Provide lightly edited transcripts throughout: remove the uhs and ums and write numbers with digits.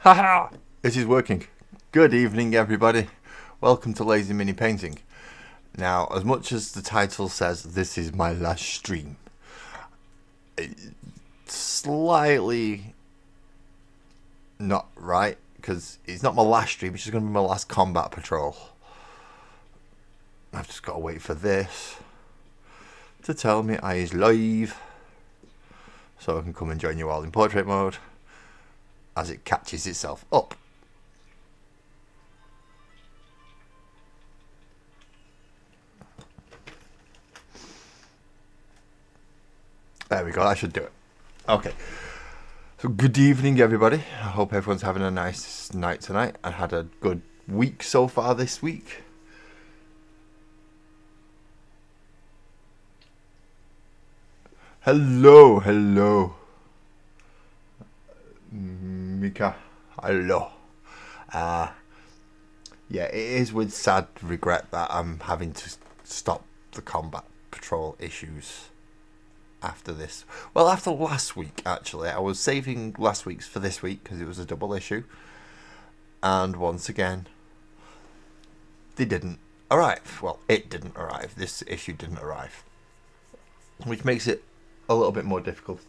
Haha! It is working. Good evening, everybody. Welcome to Lazy Mini Painting. Now, as much as the title says, this is my last stream, it's slightly not right, because it's not my last stream, it's just going to be my last combat patrol. I've just got to wait for this to tell me I is live, so I can come and join you all in portrait mode as it catches itself up. There we go, that should do it. Okay. So good evening, everybody. I hope everyone's having a nice night tonight and had a good week so far this week. Hello. Mika, hello. Yeah, it is with sad regret that I'm having to stop the combat patrol issues after this. Well, after last week, actually. I was saving last week's for this week because it was a double issue. And once again, they didn't arrive. Well, it didn't arrive. This issue didn't arrive. Which makes it a little bit more difficult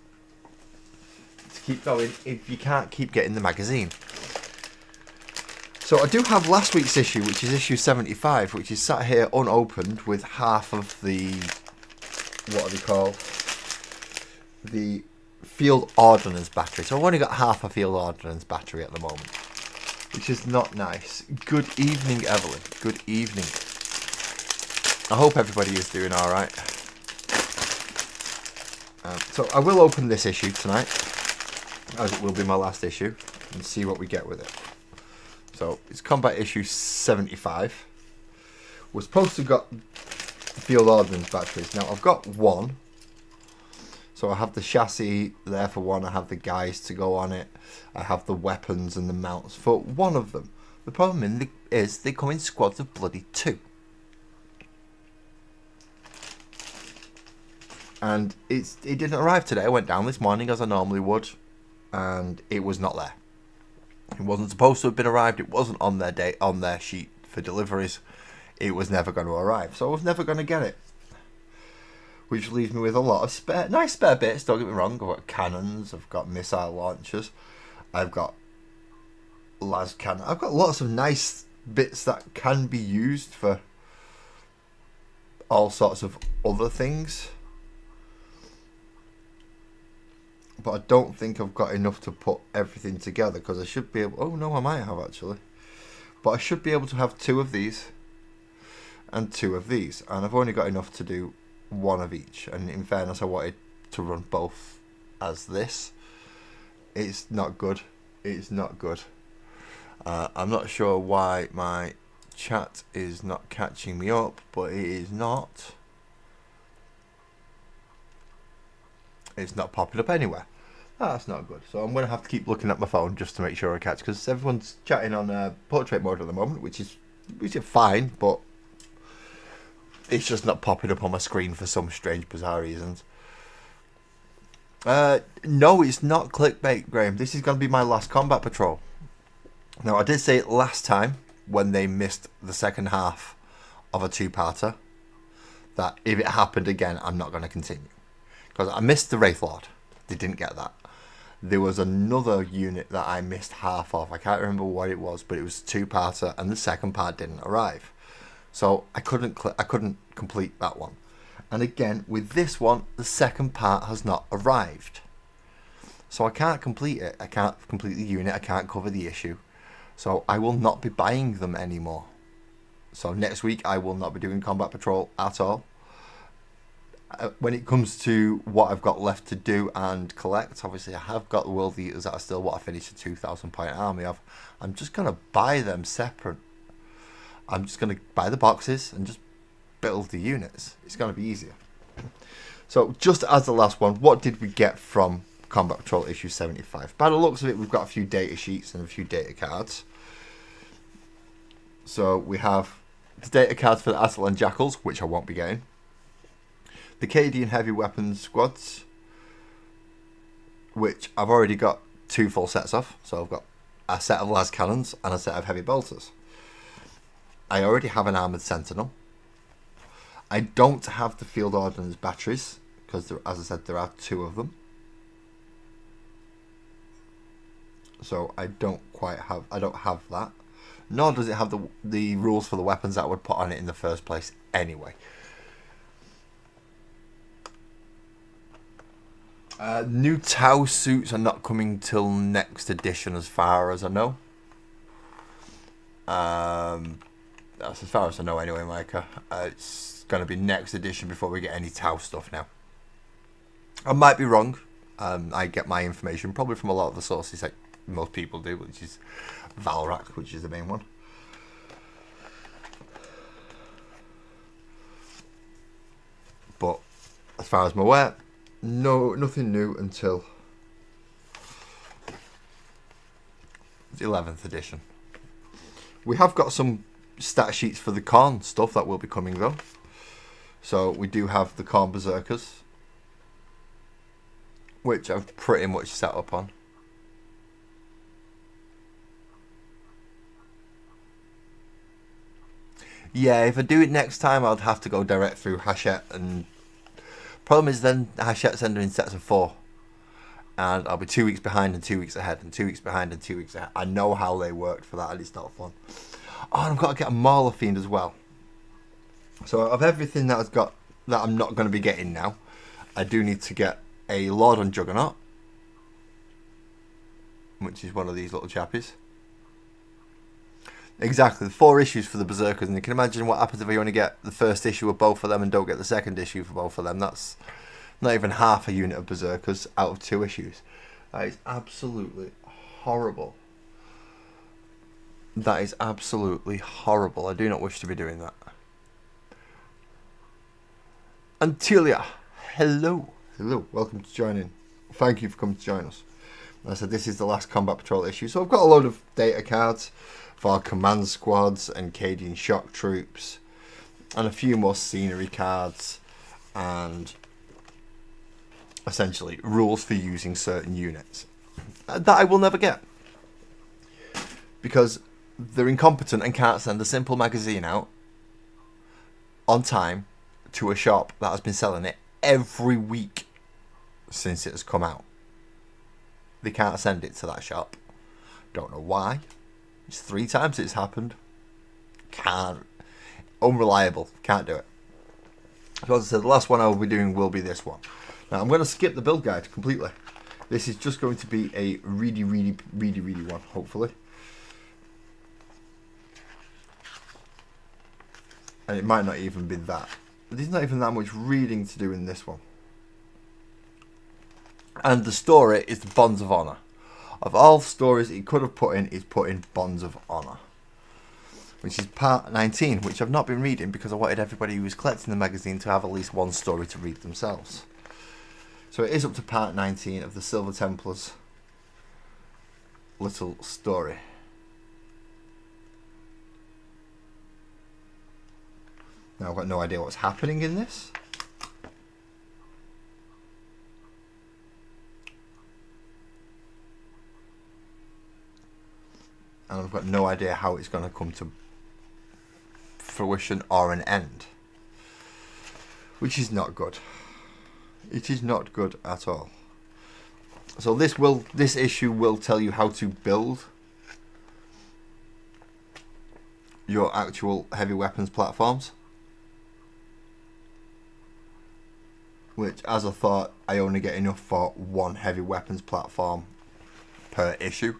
to keep going if you can't keep getting the magazine. So I do have last week's issue, which is issue 75, which is sat here unopened with half of the, what are they called? The field ordnance battery. So I've only got half a field ordnance battery at the moment, which is not nice. Good evening, Evelyn. Good evening. I hope everybody is doing alright. So I will open this issue tonight, as it will be my last issue, and see what we get with it. So it's combat issue 75. We're supposed to got field ordnance batteries. Now I've got one. So I have the chassis there for one. I have the guys to go on it. I have the weapons and the mounts for one of them. The problem is they come in squads of bloody 2. And it didn't arrive today. I went down this morning as I normally would, and it was not there. It wasn't supposed to have been arrived. It wasn't on their sheet for deliveries. It was never going to arrive, so I was never going to get it. Which leaves me with a lot of nice spare bits. Don't get me wrong. I've got cannons. I've got missile launchers. I've got las cannon. I've got lots of nice bits that can be used for all sorts of other things. But I don't think I've got enough to put everything together, because I should be able... Oh, no, I might have, actually. But I should be able to have 2 of these and 2 of these. And I've only got enough to do 1 of each. And in fairness, I wanted to run both as this. It's not good. It's not good. I'm not sure why my chat is not catching me up, but it is not. It's not popping up anywhere. That's not good. So I'm going to have to keep looking at my phone just to make sure I catch, because everyone's chatting on portrait mode at the moment, which is fine, but it's just not popping up on my screen for some strange, bizarre reasons. No, it's not clickbait, Graham. This is going to be my last combat patrol. Now, I did say it last time when they missed the second half of a 2-parter, that if it happened again, I'm not going to continue. Because I missed the Wraith Lord. They didn't get that. There was another unit that I missed half of. I can't remember what it was, but it was a 2-parter, and the second part didn't arrive. So I couldn't complete that one. And again, with this one, the second part has not arrived. So I can't complete it. I can't complete the unit. I can't cover the issue. So I will not be buying them anymore. So next week, I will not be doing combat patrol at all. When it comes to what I've got left to do and collect, obviously I have got the World Eaters that I still want to finish a 2,000 point army of. I'm just going to buy them separate. I'm just going to buy the boxes and just build the units. It's going to be easier. So just as the last one, what did we get from Combat Patrol issue 75? By the looks of it, we've got a few data sheets and a few data cards. So we have the data cards for the Atalan Jackals, which I won't be getting. The Cadian Heavy Weapons Squads, which I've already got 2 full sets of. So I've got a set of las cannons and a set of heavy bolters. I already have an armoured sentinel. I don't have the field ordnance batteries because, as I said, there are 2 of them. So I don't have that. Nor does it have the rules for the weapons that I would put on it in the first place anyway. New Tau suits are not coming till next edition as far as I know. That's as far as I know anyway, Micah. It's going to be next edition before we get any Tau stuff now. I might be wrong. I get my information probably from a lot of the sources like most people do, which is Valrak, which is the main one. But as far as I'm aware, nothing new until the 11th edition. We have got some stat sheets for the Khorne stuff that will be coming though. So we do have the Khorne Berserkers, which I've pretty much set up on. Yeah, if I do it next time, I'd have to go direct through Hachette, and problem is then Hachette send them in sets of 4, and I'll be 2 weeks behind and 2 weeks ahead, and 2 weeks behind and 2 weeks ahead. I know how they worked for that, and it's not fun. Oh, and I've got to get a Mauler Fiend as well. So of everything that I've got that I'm not going to be getting now, I do need to get a Lord on Juggernaut, which is one of these little chappies. Exactly, the 4 issues for the Berserkers, and you can imagine what happens if you only get the first issue of both of them and don't get the second issue for both of them. That's not even half a unit of Berserkers out of 2 issues. That is absolutely horrible. That is absolutely horrible. I do not wish to be doing that. Antilia, hello. Hello, welcome to joining. Thank you for coming to join us. As I said, this is the last Combat Patrol issue, so I've got a load of data cards for command squads and Cadian shock troops, and a few more scenery cards, and essentially rules for using certain units that I will never get because they're incompetent and can't send a simple magazine out on time to a shop that has been selling it every week since it has come out. They can't send it to that shop. Don't know why. It's 3 times it's happened. Can't. Unreliable. Can't do it. So as I said, the last one I will be doing will be this one. Now I'm going to skip the build guide completely. This is just going to be a really one, hopefully. And it might not even be that. There's not even that much reading to do in this one. And the story is the Bonds of Honor. Of all stories he could have put in, he's put in Bonds of Honor, which is part 19, which I've not been reading because I wanted everybody who was collecting the magazine to have at least one story to read themselves. So it is up to part 19 of the Silver Templars' little story. Now I've got no idea what's happening in this. And I've got no idea how it's going to come to fruition or an end. Which is not good. It is not good at all. So this issue will tell you how to build your actual heavy weapons platforms. Which, as I thought, I only get enough for 1 heavy weapons platform per issue.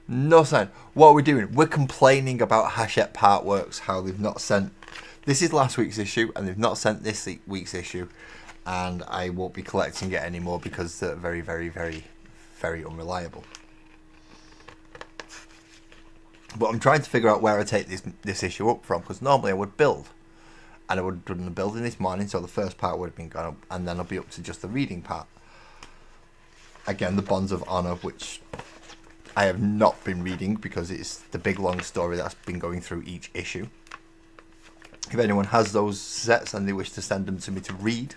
No sign. What are we doing? We're complaining about Hachette Part Works, how they've not sent... This is last week's issue, and they've not sent this week's issue, and I won't be collecting it anymore because they're very unreliable. But I'm trying to figure out where I take this issue up from, because normally I would build. And I would have done the building this morning, so the first part would have been gone up, and then I'll be up to just the reading part. Again, the Bonds of Honor, which I have not been reading because it's the big long story that's been going through each issue. If anyone has those sets and they wish to send them to me to read,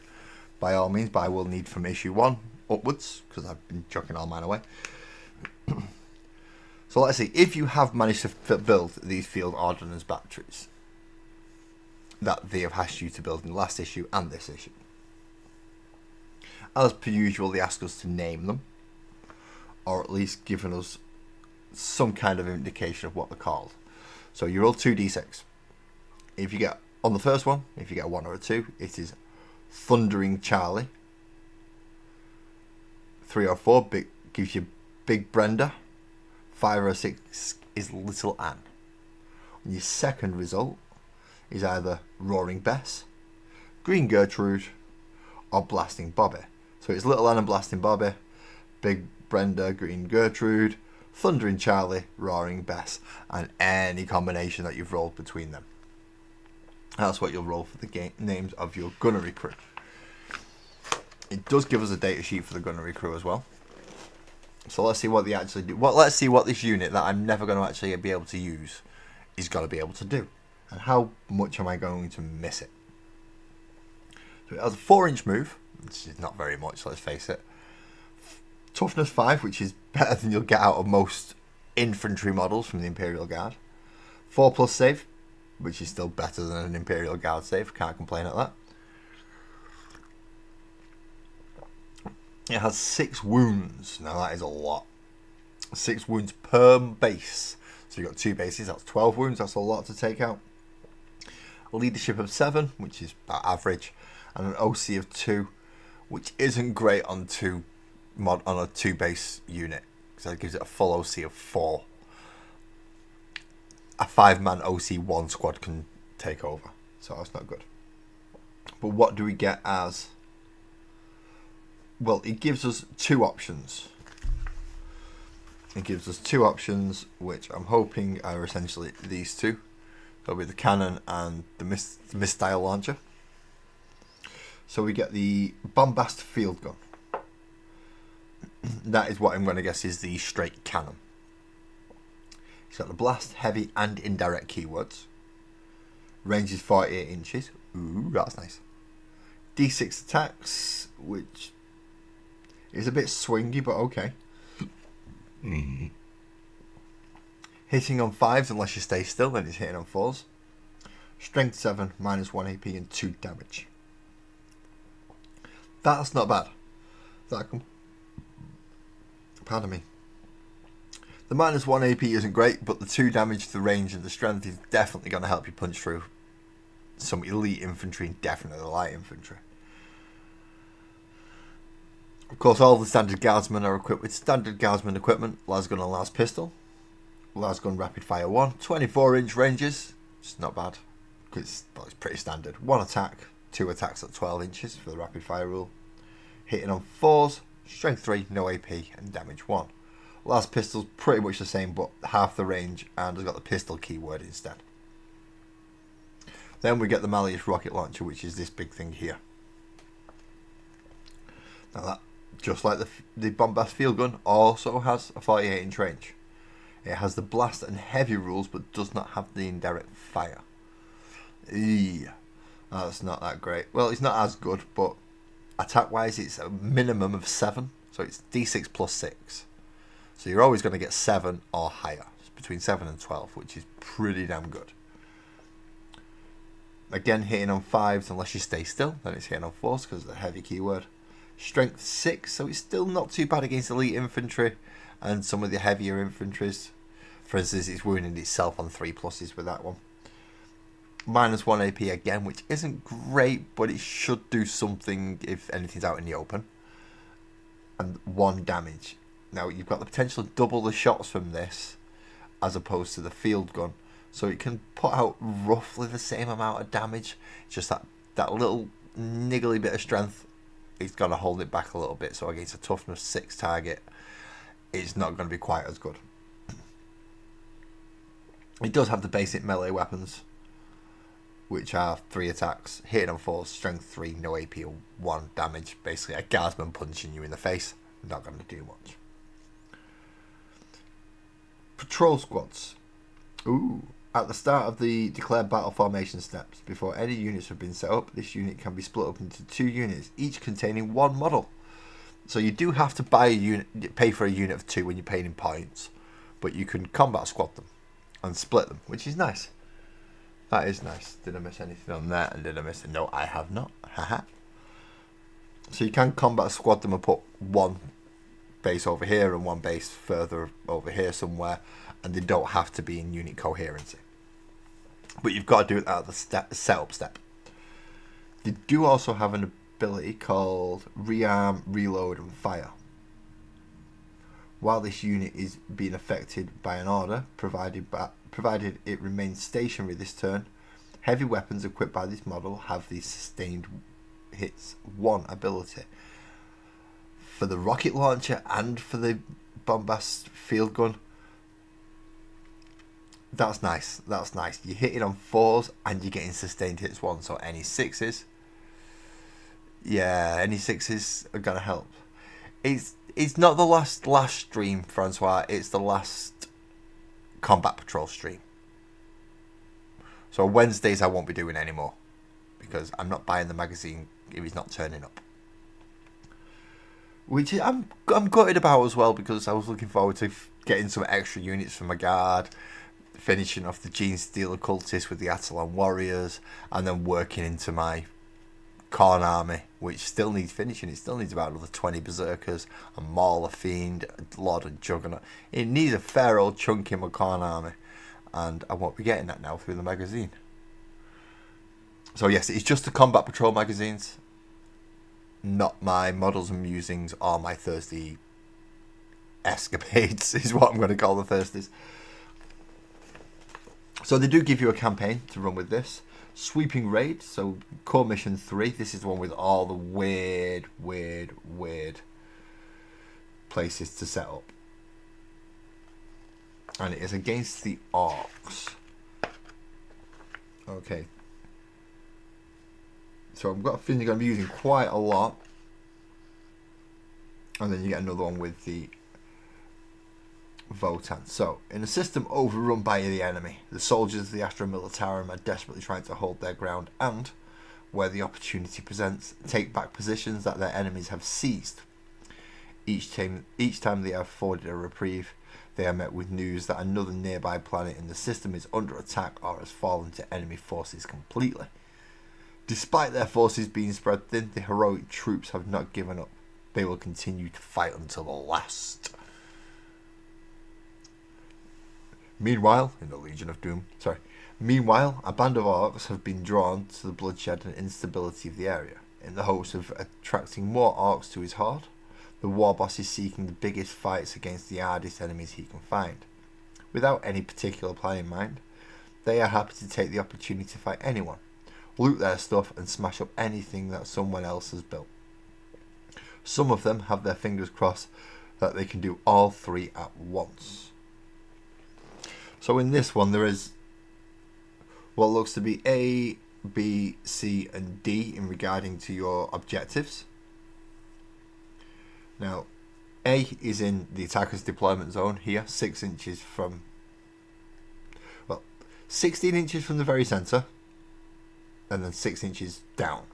by all means, but I will need from issue 1 upwards, because I've been chucking all mine away. So let's see, if you have managed to build these field ordnance batteries that they have asked you to build in the last issue and this issue, as per usual, they ask us to name them, or at least giving us some kind of indication of what they're called. So you roll 2d6. If you get, on the first one, if you get a 1 or a 2, it is Thundering Charlie. 3 or 4 gives you Big Brenda. 5 or 6 is Little Anne. And your second result is either Roaring Bess, Green Gertrude, or Blasting Bobby. So it's Little Anne and Blasting Bobby, Big Brenda, Green Gertrude, Thundering Charlie, Roaring Bess, and any combination that you've rolled between them. That's what you'll roll for the names of your gunnery crew. It does give us a data sheet for the gunnery crew as well. So let's see what they actually do. Let's see what this unit that I'm never going to actually be able to use is going to be able to do. And how much am I going to miss it? So it has a 4-inch move, which is not very much, let's face it. Toughness 5, which is better than you'll get out of most infantry models from the Imperial Guard. 4+ save, which is still better than an Imperial Guard save, can't complain at that. It has 6 wounds. Now that is a lot. 6 wounds per base. So you've got 2 bases, that's 12 wounds, that's a lot to take out. A leadership of 7, which is about average, and an OC of 2, which isn't great on a 2 base unit, because that gives it a full OC of 4. A 5-man OC 1 squad can take over, so that's not good. But what do we get as? Well, it gives us 2 options. It gives us 2 options, which I'm hoping are essentially these 2. That'll be the cannon and the missile launcher. So we get the Bombast field gun. That is what I'm going to guess is the straight cannon. It's got the blast, heavy, and indirect keywords. Range is 48 inches. Ooh, that's nice. D6 attacks, which is a bit swingy, but okay. Hitting on 5s unless you stay still, then it's hitting on 4s. Strength 7, -1 AP and 2 damage. That's not bad. Pardon me. The -1 AP isn't great, but the 2 damage, the range, and the strength is definitely going to help you punch through some elite infantry and definitely the light infantry. Of course, all the standard guardsmen are equipped with standard guardsman equipment: lasgun and las pistol, lasgun rapid fire 1, 24-inch ranges. It's not bad because it's pretty standard. 1 attack, 2 attacks at 12 inches for the rapid fire rule. Hitting on 4s, strength 3, no AP, and damage 1. Las pistol's pretty much the same, but half the range, and has got the pistol keyword instead. Then we get the Malleus rocket launcher, which is this big thing here. Now that, just like the Bombast field gun, also has a 48-inch range. It has the blast and heavy rules, but does not have the indirect fire. That's not that great. Well, it's not as good, but attack-wise, it's a minimum of 7, so it's D6 plus 6. So you're always going to get 7 or higher. It's between 7 and 12, which is pretty damn good. Again, hitting on 5s unless you stay still, then it's hitting on 4s because of the heavy keyword. Strength 6, so it's still not too bad against elite infantry and some of the heavier infantries. For instance, it's wounding itself on 3 pluses with that one. -1 AP again, which isn't great, but it should do something if anything's out in the open. And 1 damage. Now, you've got the potential to double the shots from this as opposed to the field gun. So it can put out roughly the same amount of damage. Just that little niggly bit of strength, it's got to hold it back a little bit. So against a toughness 6 target, it's not going to be quite as good. It does have the basic melee weapons, which are 3 attacks, hitting on 4, strength 3, no AP, 1 damage. Basically a guardsman punching you in the face. Not going to do much. Patrol squads. Ooh. At the start of the declared battle formation steps, before any units have been set up, this unit can be split up into 2 units, each containing 1 model. So you do have to buy a unit, pay for a unit of 2 when you're paying in points, but you can combat squad them and split them, which is nice. That is nice. Did I miss anything on that? And did I miss it? No, I have not. Haha. So you can combat squad them and put 1 base over here and 1 base further over here somewhere, and they don't have to be in unit coherency. But you've got to do it at the setup step. They do also have an ability called rearm, reload, and fire. While this unit is being affected by an order, provided it remains stationary this turn, heavy weapons equipped by this model have the sustained hits 1 ability. For the rocket launcher and for the bombast field gun, that's nice. That's nice. You're hitting on 4s and you're getting sustained hits 1. So any 6s, yeah, any 6s are gonna help. It's not the last stream, Francois. It's the last Combat Patrol stream. So Wednesdays I won't be doing anymore because I'm not buying the magazine if it's not turning up. Which I'm gutted about as well, because I was looking forward to getting some extra units for my guard, finishing off the Genestealer Cultist with the Atalan Warriors, and then working into my Khorne army, which still needs finishing. It still needs about another 20 Berserkers, a Mauler Fiend, a Lord of Juggernaut. It needs a fair old chunk in my Khorne army, and I won't be getting that now through the magazine. So yes, it's just the Combat Patrol magazines, not my Models and Musings or my Thursday escapades, is what I'm going to call the Thursdays. So they do give you a campaign to run with this. Sweeping Raid, so Core Mission 3. This is the one with all the weird places to set up. And it is against the Orcs. Okay. So I've got a feeling I'm using quite a lot. And then you get another one with the Votann. So, in a system overrun by the enemy, the soldiers of the Astra Militarum are desperately trying to hold their ground and, where the opportunity presents, take back positions that their enemies have seized. Each time they are afforded a reprieve, they are met with news that another nearby planet in the system is under attack or has fallen to enemy forces completely. Despite their forces being spread thin, the heroic troops have not given up. They will continue to fight until the last. Meanwhile, a band of Orcs have been drawn to the bloodshed and instability of the area. In the hopes of attracting more Orcs to his horde, the war boss is seeking the biggest fights against the hardest enemies he can find. Without any particular plan in mind, they are happy to take the opportunity to fight anyone, loot their stuff and smash up anything that someone else has built. Some of them have their fingers crossed that they can do all 3 at once. So in this one there is what looks to be A, B, C and D in regarding to your objectives. Now A is in the attacker's deployment zone here, 6 inches from, 16 inches from the very centre and then 6 inches down.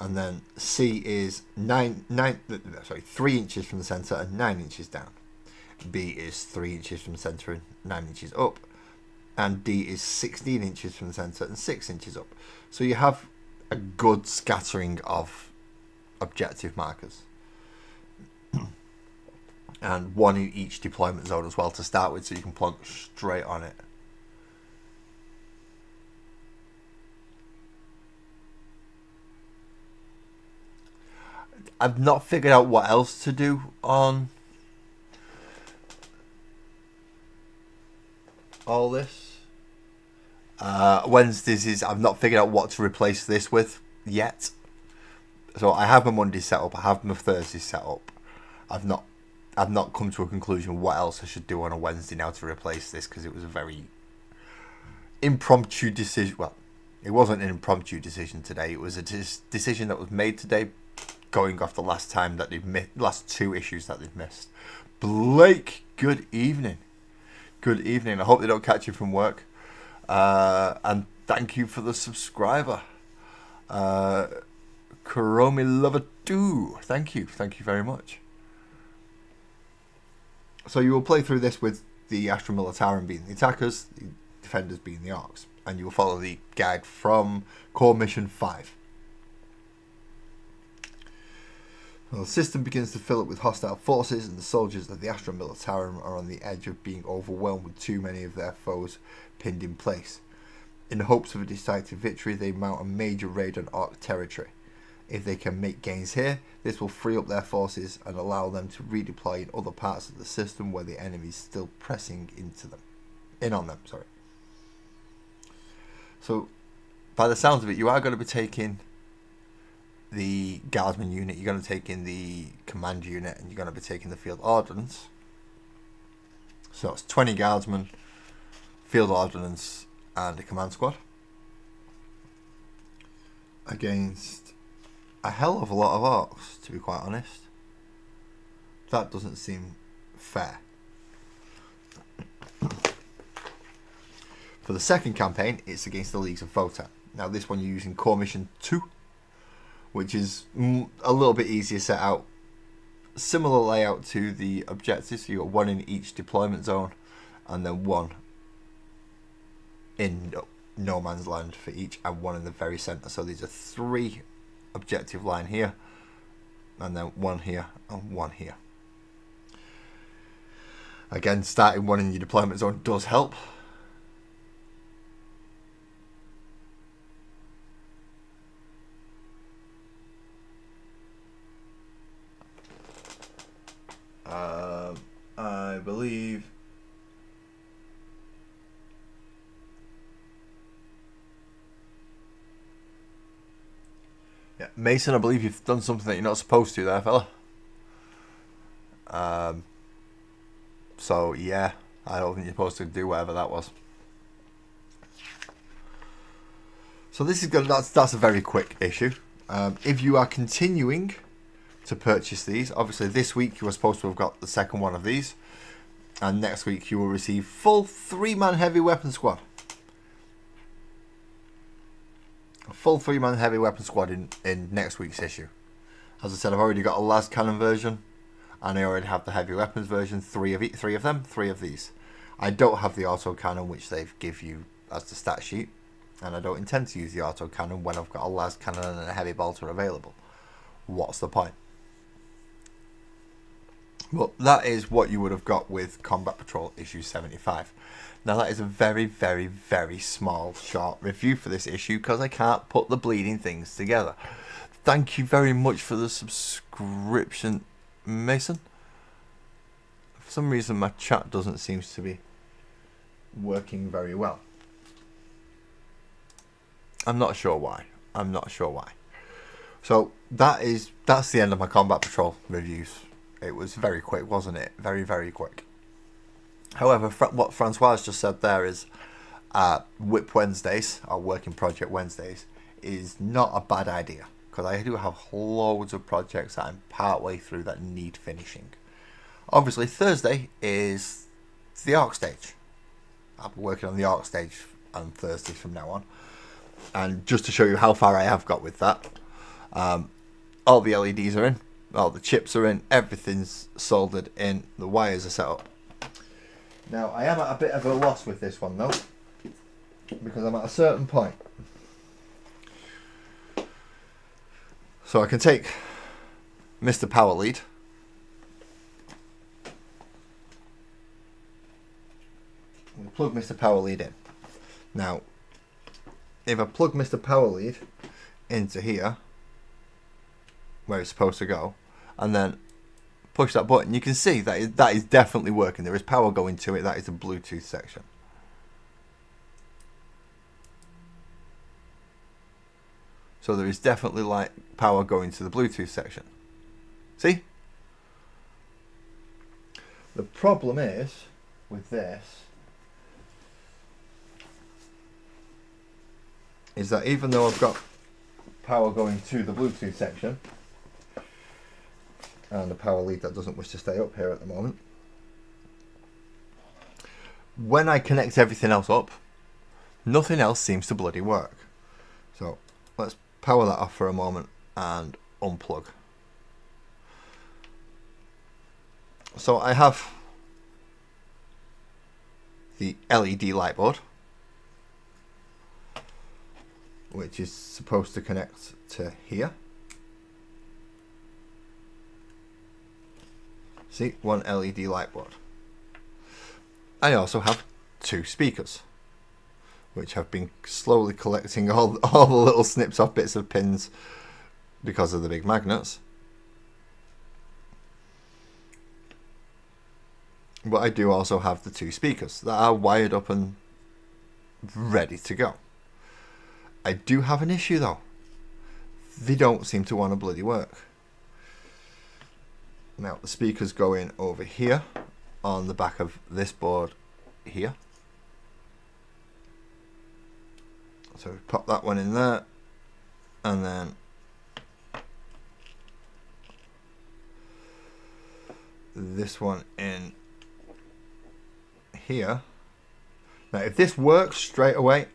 And then C is 3 inches from the centre and 9 inches down. B is 3 inches from the centre and 9 inches up. And D is 16 inches from the centre and 6 inches up. So you have a good scattering of objective markers. And 1 in each deployment zone as well to start with, so you can plonk straight on it. I've not figured out what else to do on all this. Wednesdays is, I've not figured out what to replace this with yet. So I have my Monday set up, I have my Thursday set up. I've not come to a conclusion what else I should do on a Wednesday now to replace this, because it was a very impromptu decision. Well, it wasn't an impromptu decision today. It was a decision that was made today, going off the last time that they've missed, last 2 issues that they've missed. Blake, good evening. good evening. I hope they don't catch you from work. And thank you for the subscriber. Kuromi Lover 2. Thank you very much. So you will play through this with the Astra Militarum being the attackers, the defenders being the orcs, and you will follow the guide from Core Mission 5. Well, the system begins to fill up with hostile forces, and the soldiers of the Astra Militarum are on the edge of being overwhelmed with too many of their foes pinned in place. In the hopes of a decisive victory, they mount a major raid on Orc territory. If they can make gains here, this will free up their forces and allow them to redeploy in other parts of the system where the enemy is still pressing in on them. So, by the sounds of it, you are going to be taking the Guardsman unit, you're going to take in the Command unit, and you're going to be taking the Field Ordnance. So it's 20 Guardsmen, Field Ordnance, and a Command Squad against a hell of a lot of orcs, to be quite honest. That doesn't seem fair. For the second campaign, it's against the Leagues of Votann. Now this one you're using Core Mission 2, which is a little bit easier set out. Similar layout to the objectives, so you've got one in each deployment zone, and then one in no man's land for each, and one in the very centre. So these are 3 objective line here, and then one here and one here. Again, starting one in your deployment zone does help. I believe Mason, I believe you've done something that you're not supposed to there, fella. So yeah, I don't think you're supposed to do whatever that was. So this is good. That's a very quick issue. If you are continuing to purchase these, obviously this week you were supposed to have got the second one of these, and next week you will receive full 3-man heavy weapon squad. A full 3-man heavy weapon squad in next week's issue. As I said, I've already got a las cannon version, and I already have the heavy weapons version. 3 of these. I don't have the auto cannon, which they give you as the stat sheet, and I don't intend to use the auto cannon when I've got a las cannon and a heavy bolter available. What's the point? Well, that is what you would have got with Combat Patrol issue 75. Now that is a very, very, very small, short review for this issue because I can't put the bleeding things together. Thank you very much for the subscription, Mason. For some reason my chat doesn't seem to be working very well. I'm not sure why. So that's the end of my Combat Patrol reviews. It was very quick, wasn't it? Very, very quick. However, what Francois just said there is WIP Wednesdays, or Working Project Wednesdays, is not a bad idea. Because I do have loads of projects that I'm partway through that need finishing. Obviously, Thursday is the Orc stage. I'll be working on the Orc stage on Thursdays from now on. And just to show you how far I have got with that, all the LEDs are in. All the chips are in, everything's soldered in, the wires are set up. Now, I am at a bit of a loss with this one though, because I'm at a certain point. So I can take Mr. Power Lead, and plug Mr. Power Lead in. Now, if I plug Mr. Power Lead into here, where it's supposed to go, and then push that button, you can see that is definitely working. There is power going to it. That is the Bluetooth section. So there is definitely like power going to the Bluetooth section. See? The problem is with this is that even though I've got power going to the Bluetooth section, and a power lead that doesn't wish to stay up here at the moment, when I connect everything else up, nothing else seems to bloody work. So let's power that off for a moment and unplug. So I have the LED light board, which is supposed to connect to here. See, one LED light board. I also have two speakers, which have been slowly collecting all the little snips off bits of pins because of the big magnets. But I do also have the two speakers that are wired up and ready to go. I do have an issue though. They don't seem to want to bloody work. Now the speakers go in over here on the back of this board here. So we pop that one in there, and then this one in here. Now if this works straight away,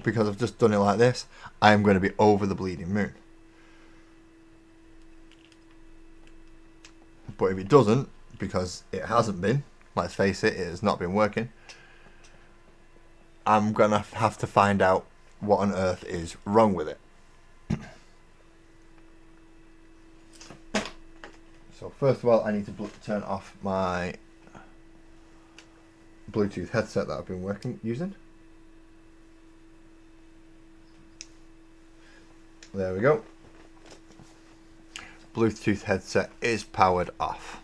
because I've just done it like this, I am going to be over the bleeding moon. But if it doesn't, because it hasn't been, let's face it, it has not been working, I'm going to have to find out what on earth is wrong with it. So first of all, I need to turn off my Bluetooth headset that I've been using. There we go. Bluetooth headset is powered off.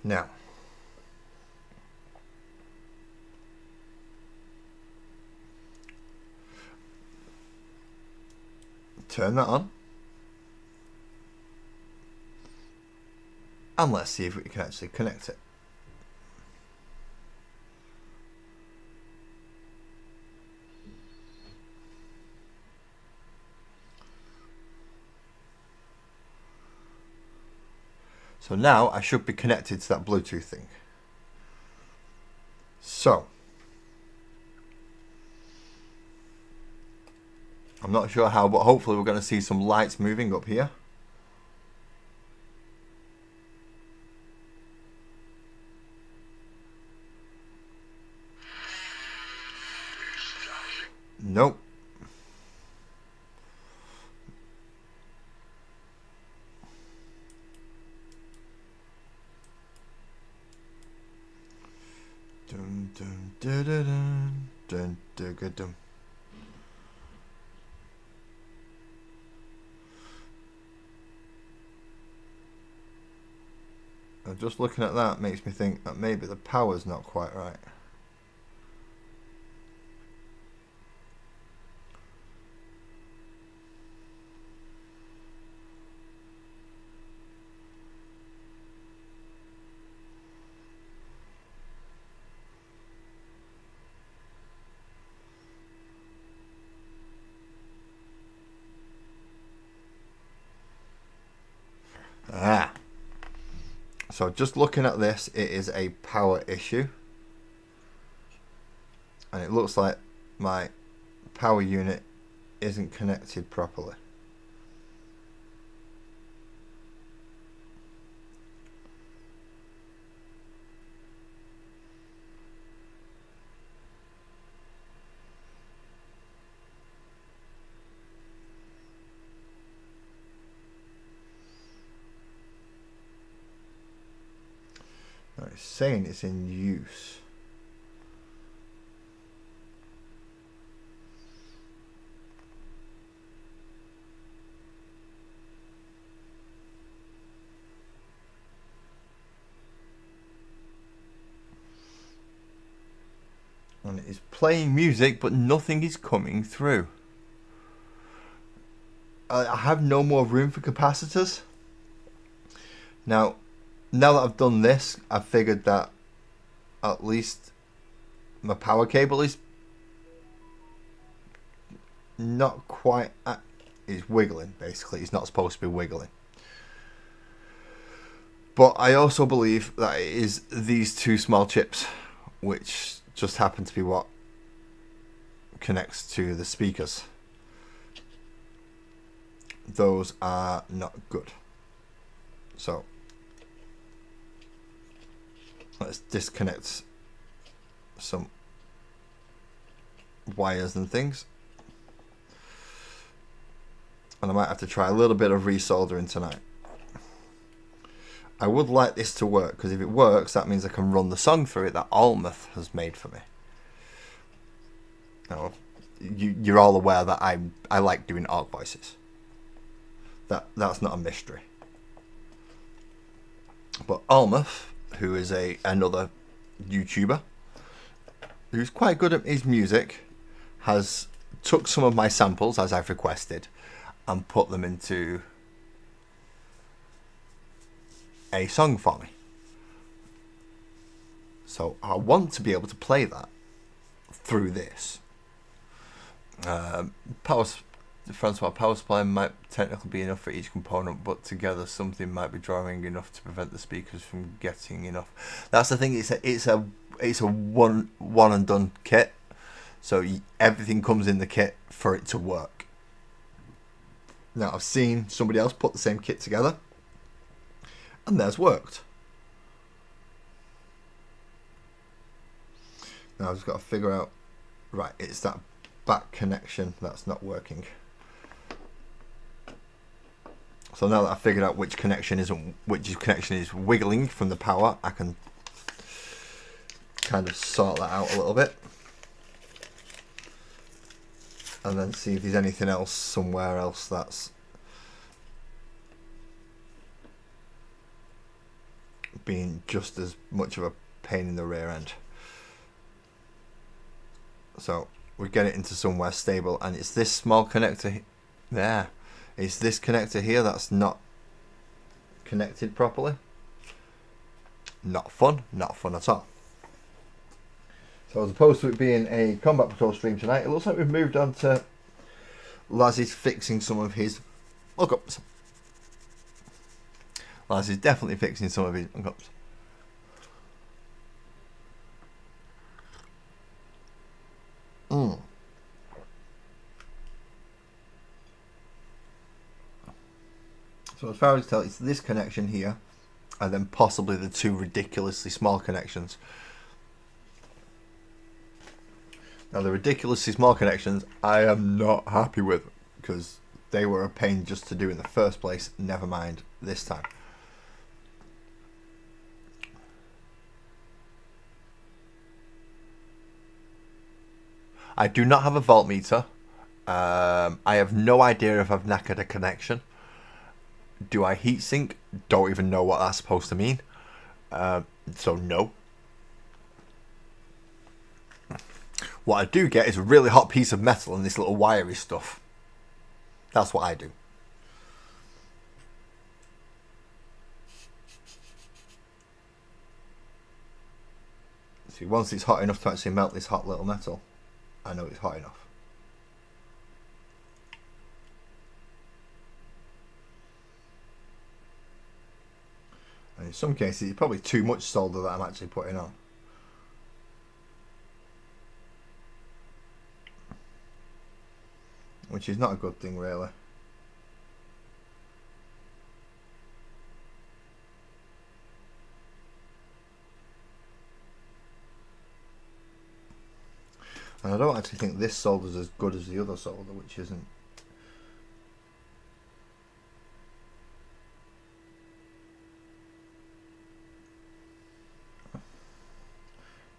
Now, turn that on, and let's see if we can actually connect it. So now I should be connected to that Bluetooth thing. So I'm not sure how, but hopefully we're going to see some lights moving up here. Nope. Dun dun dun dun dun dun dun dun. Just looking at that makes me think that maybe the power's not quite right. So just looking at this, it is a power issue, and it looks like my power unit isn't connected properly. It's saying it's in use. And it is playing music, but nothing is coming through. I have no more room for capacitors. Now that I've done this, I've figured that at least my power cable is not quite is wiggling. Basically, it's not supposed to be wiggling. But I also believe that it is these two small chips, which just happen to be what connects to the speakers. Those are not good. So let's disconnect some wires and things. And I might have to try a little bit of resoldering tonight. I would like this to work, because if it works, that means I can run the song through it that Almoth has made for me. Now, you're all aware that I like doing ARC voices. That's not a mystery. But Almoth, who is another YouTuber, who's quite good at his music, has took some of my samples, as I've requested, and put them into a song for me. So I want to be able to play that through this. Francois power supply might technically be enough for each component, but together something might be drawing enough to prevent the speakers from getting enough. That's the thing. It's a one and done kit, so everything comes in the kit for it to work. Now I've seen somebody else put the same kit together, and theirs worked. Now I've just got to figure out, right, it's that back connection that's not working. So now that I've figured out which connection is wiggling from the power, I can kind of sort that out a little bit. And then see if there's anything else somewhere else that's being just as much of a pain in the rear end. So we get it into somewhere stable, and it's this small connector there. It's this connector here that's not connected properly. Not fun at all. So as opposed to it being a Combat Patrol stream tonight, it looks like we've moved on to Laz fixing some of his hookups. Laz is definitely fixing some of his hookups. So as far as I tell, it's this connection here, and then possibly the two ridiculously small connections. Now the ridiculously small connections I am not happy with, because they were a pain just to do in the first place, never mind this time. I do not have a voltmeter. I have no idea if I've knackered a connection. Do I heatsink? Don't even know what that's supposed to mean. So no. What I do get is a really hot piece of metal and this little wiry stuff. That's what I do. See, once it's hot enough to actually melt this hot little metal, I know it's hot enough. And in some cases, it's probably too much solder that I'm actually putting on. Which is not a good thing, really. And I don't actually think this solder's as good as the other solder, which isn't.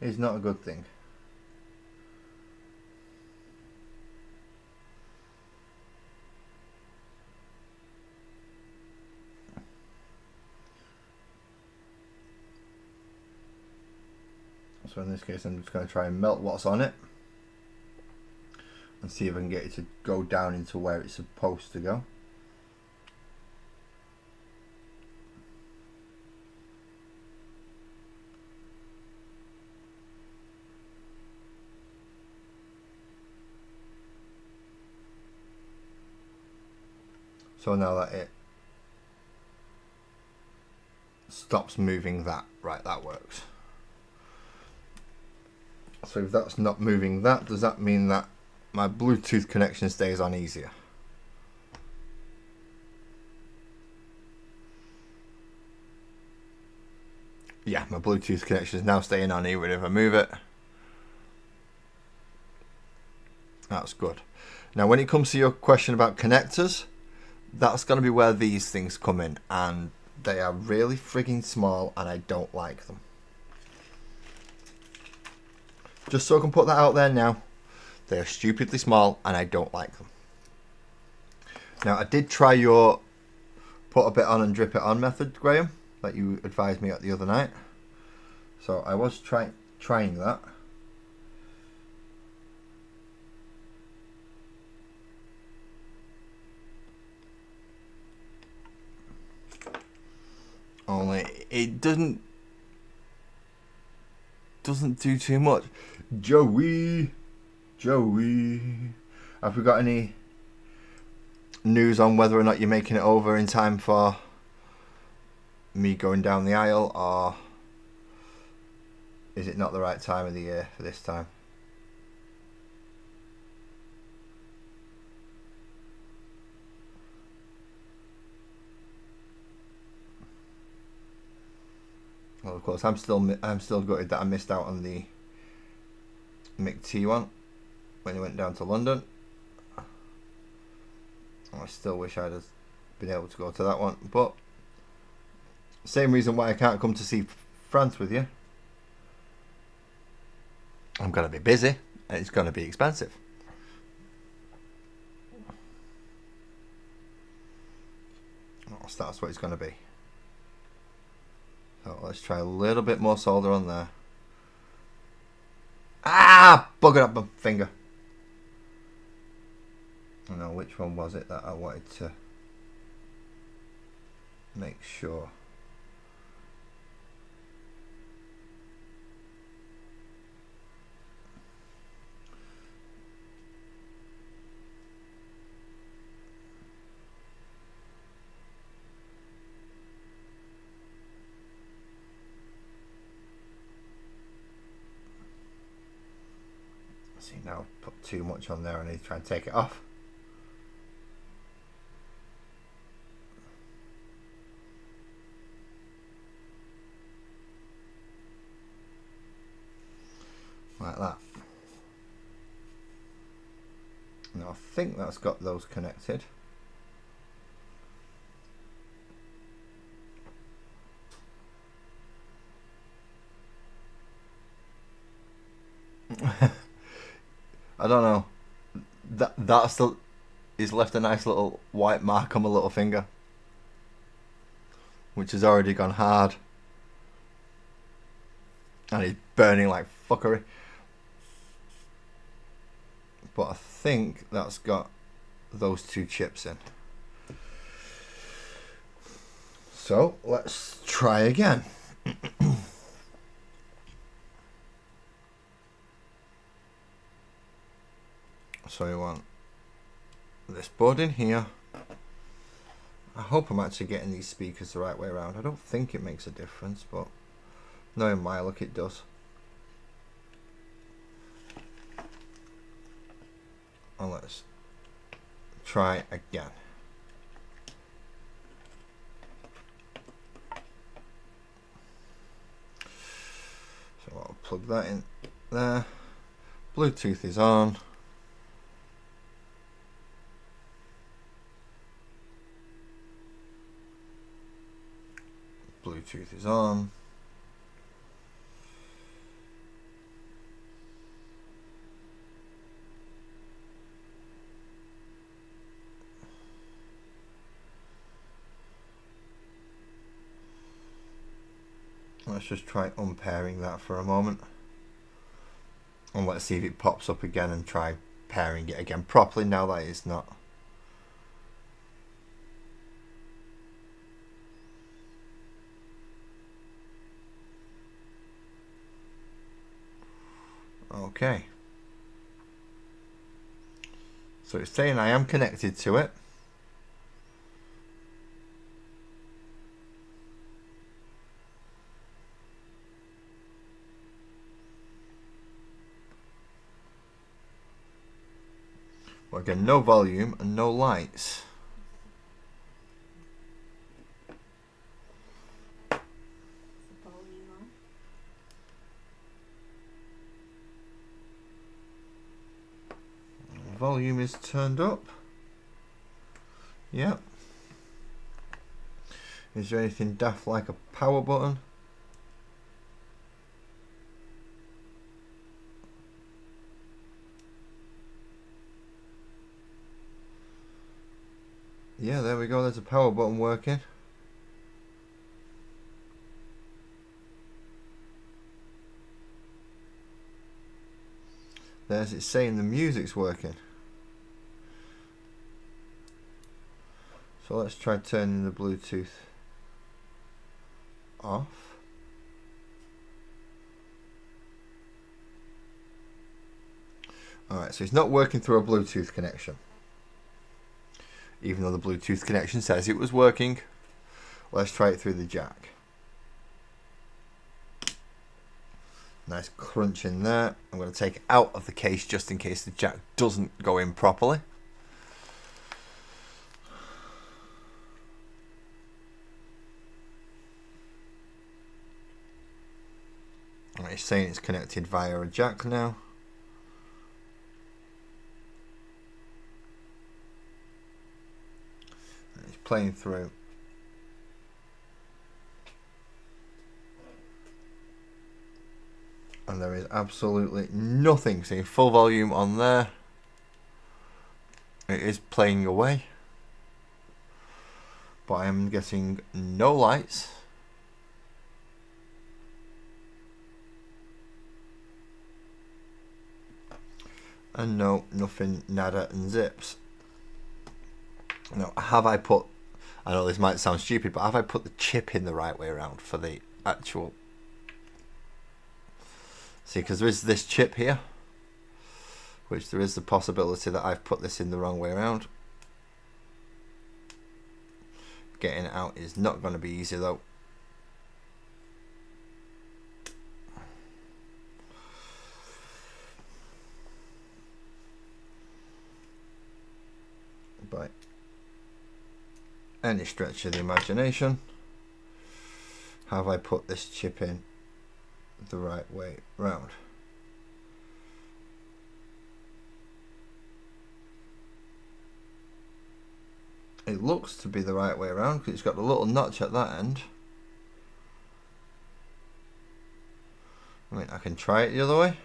It's not a good thing. So in this case, I'm just going to try and melt what's on it and see if I can get it to go down into where it's supposed to go. So now that it stops moving that. Right, that works. So if that's not moving that, does that mean that my Bluetooth connection stays on easier? Yeah, my Bluetooth connection is now staying on even if I move it. That's good. Now when it comes to your question about connectors, that's going to be where these things come in, and they are really frigging small and I don't like them. Just so I can put that out there now, they are stupidly small and I don't like them. Now I did try your put a bit on and drip it on method, Graham, that you advised me at the other night. So I was trying that. Only it doesn't do too much. Joey, have we got any news on whether or not you're making it over in time for me going down the aisle, or is it not the right time of the year for this time? Well, of course, I'm still gutted that I missed out on the Mick T one when he went down to London. I still wish I'd have been able to go to that one, but same reason why I can't come to see France with you. I'm going to be busy and it's going to be expensive. So that's what it's going to be. So let's try a little bit more solder on there. Ah! Buggered up my finger. I don't know which one was it that I wanted to make sure. See, now I've put too much on there. I need to try and take it off. Like that. Now I think that's got those connected. I don't know. That still is left a nice little white mark on my little finger, which has already gone hard, and it's burning like fuckery. But I think that's got those two chips in. So let's try again. So you want this board in here. I hope I'm actually getting these speakers the right way around. I don't think it makes a difference, but knowing my luck, it does. And let's try again. So I'll plug that in there. Bluetooth is on. Bluetooth is on. Let's just try unpairing that for a moment. And let's see if it pops up again and try pairing it again properly now that it's not. Okay. So it's saying I am connected to it. again, no volume and no lights. Volume is turned up. Yep. Is there anything daft like a power button? Yeah, there we go, there's a power button working. There's it saying the music's working. So let's try turning the Bluetooth off. Alright, so it's not working through a Bluetooth connection. Even though the Bluetooth connection says it was working. Let's try it through the jack. Nice crunch in there. I'm going to take it out of the case just in case the jack doesn't go in properly. It's saying it's connected via a jack now. And it's playing through. And there is absolutely nothing. See, full volume on there. It is playing away. But I am getting no lights. And no, nothing, nada and zips. Now, have I put, I know this might sound stupid, but have I put the chip in the right way around for the actual, see, because there is this chip here, which there is the possibility that I've put this in the wrong way around. Getting it out is not going to be easy though. By any stretch of the imagination, have I put this chip in the right way round? It looks to be the right way around because it's got a little notch at that end. I mean, I can try it the other way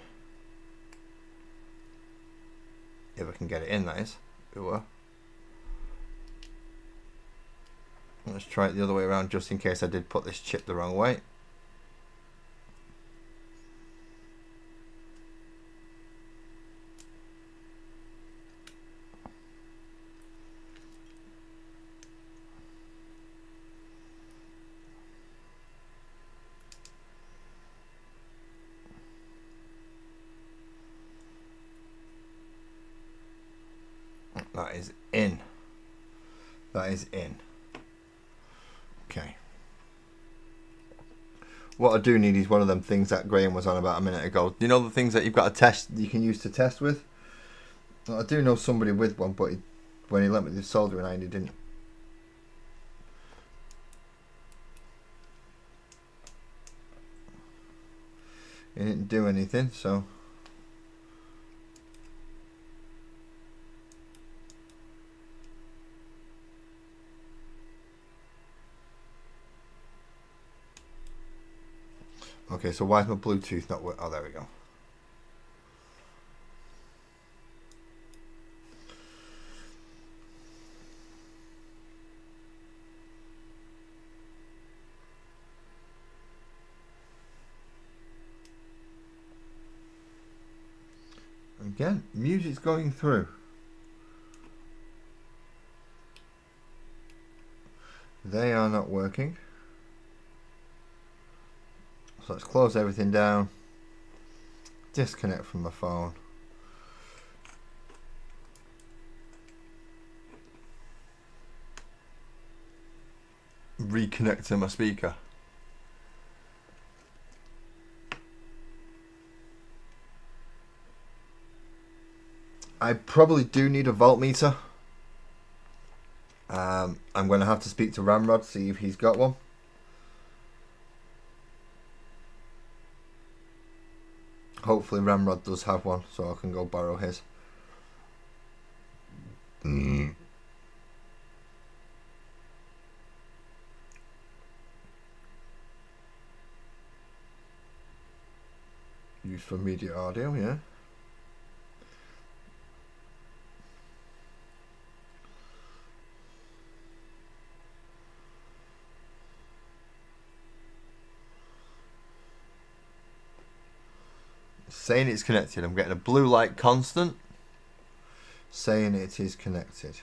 if I can get it in, that is. Ooh. Let's try it the other way around just in case I did put this chip the wrong way. That is in. That is in. Okay. What I do need is one of them things that Graham was on about a minute ago. You know the things that you've got to test, you can use to test with? Well, I do know somebody with one, but when he let me do soldering iron, he didn't. He didn't do anything, so. Okay, so why is my Bluetooth not working? Oh, there we go. Again, music's going through. They are not working. So let's close everything down. Disconnect from my phone. Reconnect to my speaker. I probably do need a voltmeter. I'm going to have to speak to Ramrod, see if he's got one. Hopefully Ramrod does have one, so I can go borrow his. Used for media audio, yeah. Saying it's connected. I'm getting a blue light constant saying it is connected.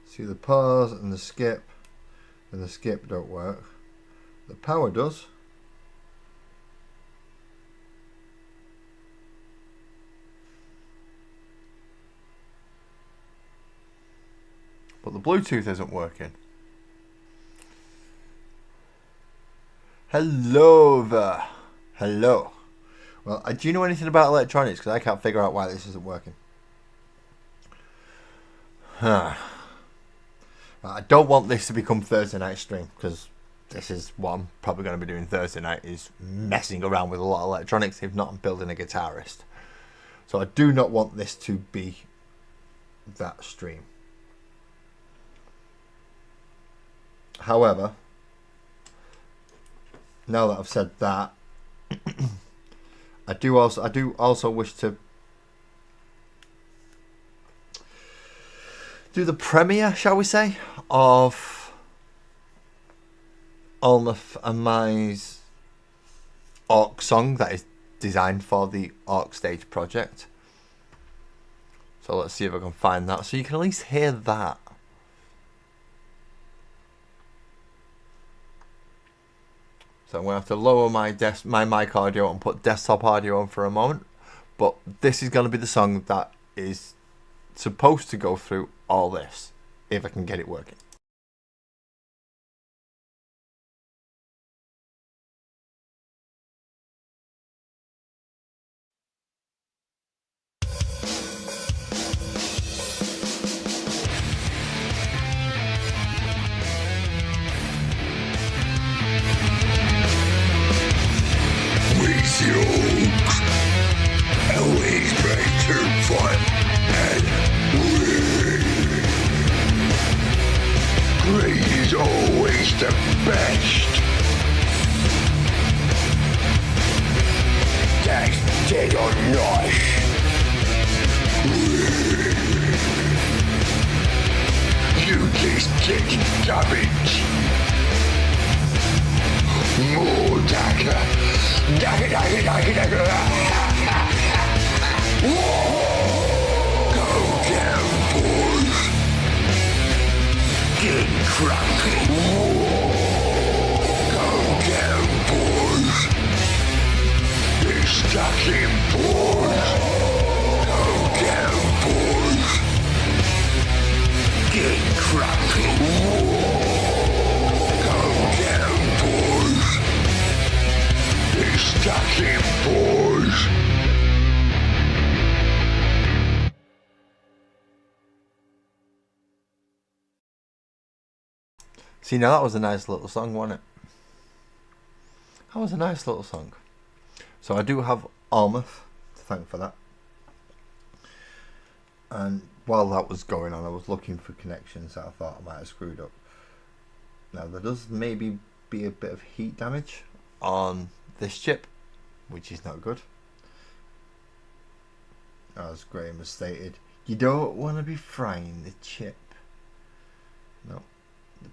See, the pause and the skip don't work. The power does. But the Bluetooth isn't working. Hello there. Hello. Well, do you know anything about electronics? Because I can't figure out why this isn't working. I don't want this to become Thursday night stream, because this is what I'm probably going to be doing Thursday night, is messing around with a lot of electronics. If not, I'm building a guitarist. So I do not want this to be that stream. However, now that I've said that, I do also wish to do the premiere, shall we say, of Almouth and Mai's Orc song that is designed for the Orc Stage project. So let's see if I can find that, so you can at least hear that. So I'm going to have to lower my mic audio and put desktop audio on for a moment. But this is going to be the song that is supposed to go through all this, if I can get it working. Jokes always break your fun and win. Great is always the best. That's dead or not. You just get garbage. More dagger. Dagger, dagger, dagger, dagger. Go down, boys. Get crunk. Go down, boys. Get stuck in, boys. Go down, boys. Get crunk. Go down, boys. Get stuck in, boys. See, now that was a nice little song, wasn't it? That was a nice little song. So I do have Almouth to thank for that. And while that was going on, I was looking for connections that I thought I might have screwed up. Now, there does maybe be a bit of heat damage on this chip, which is not good. As Graham has stated, you don't want to be frying the chip. No. The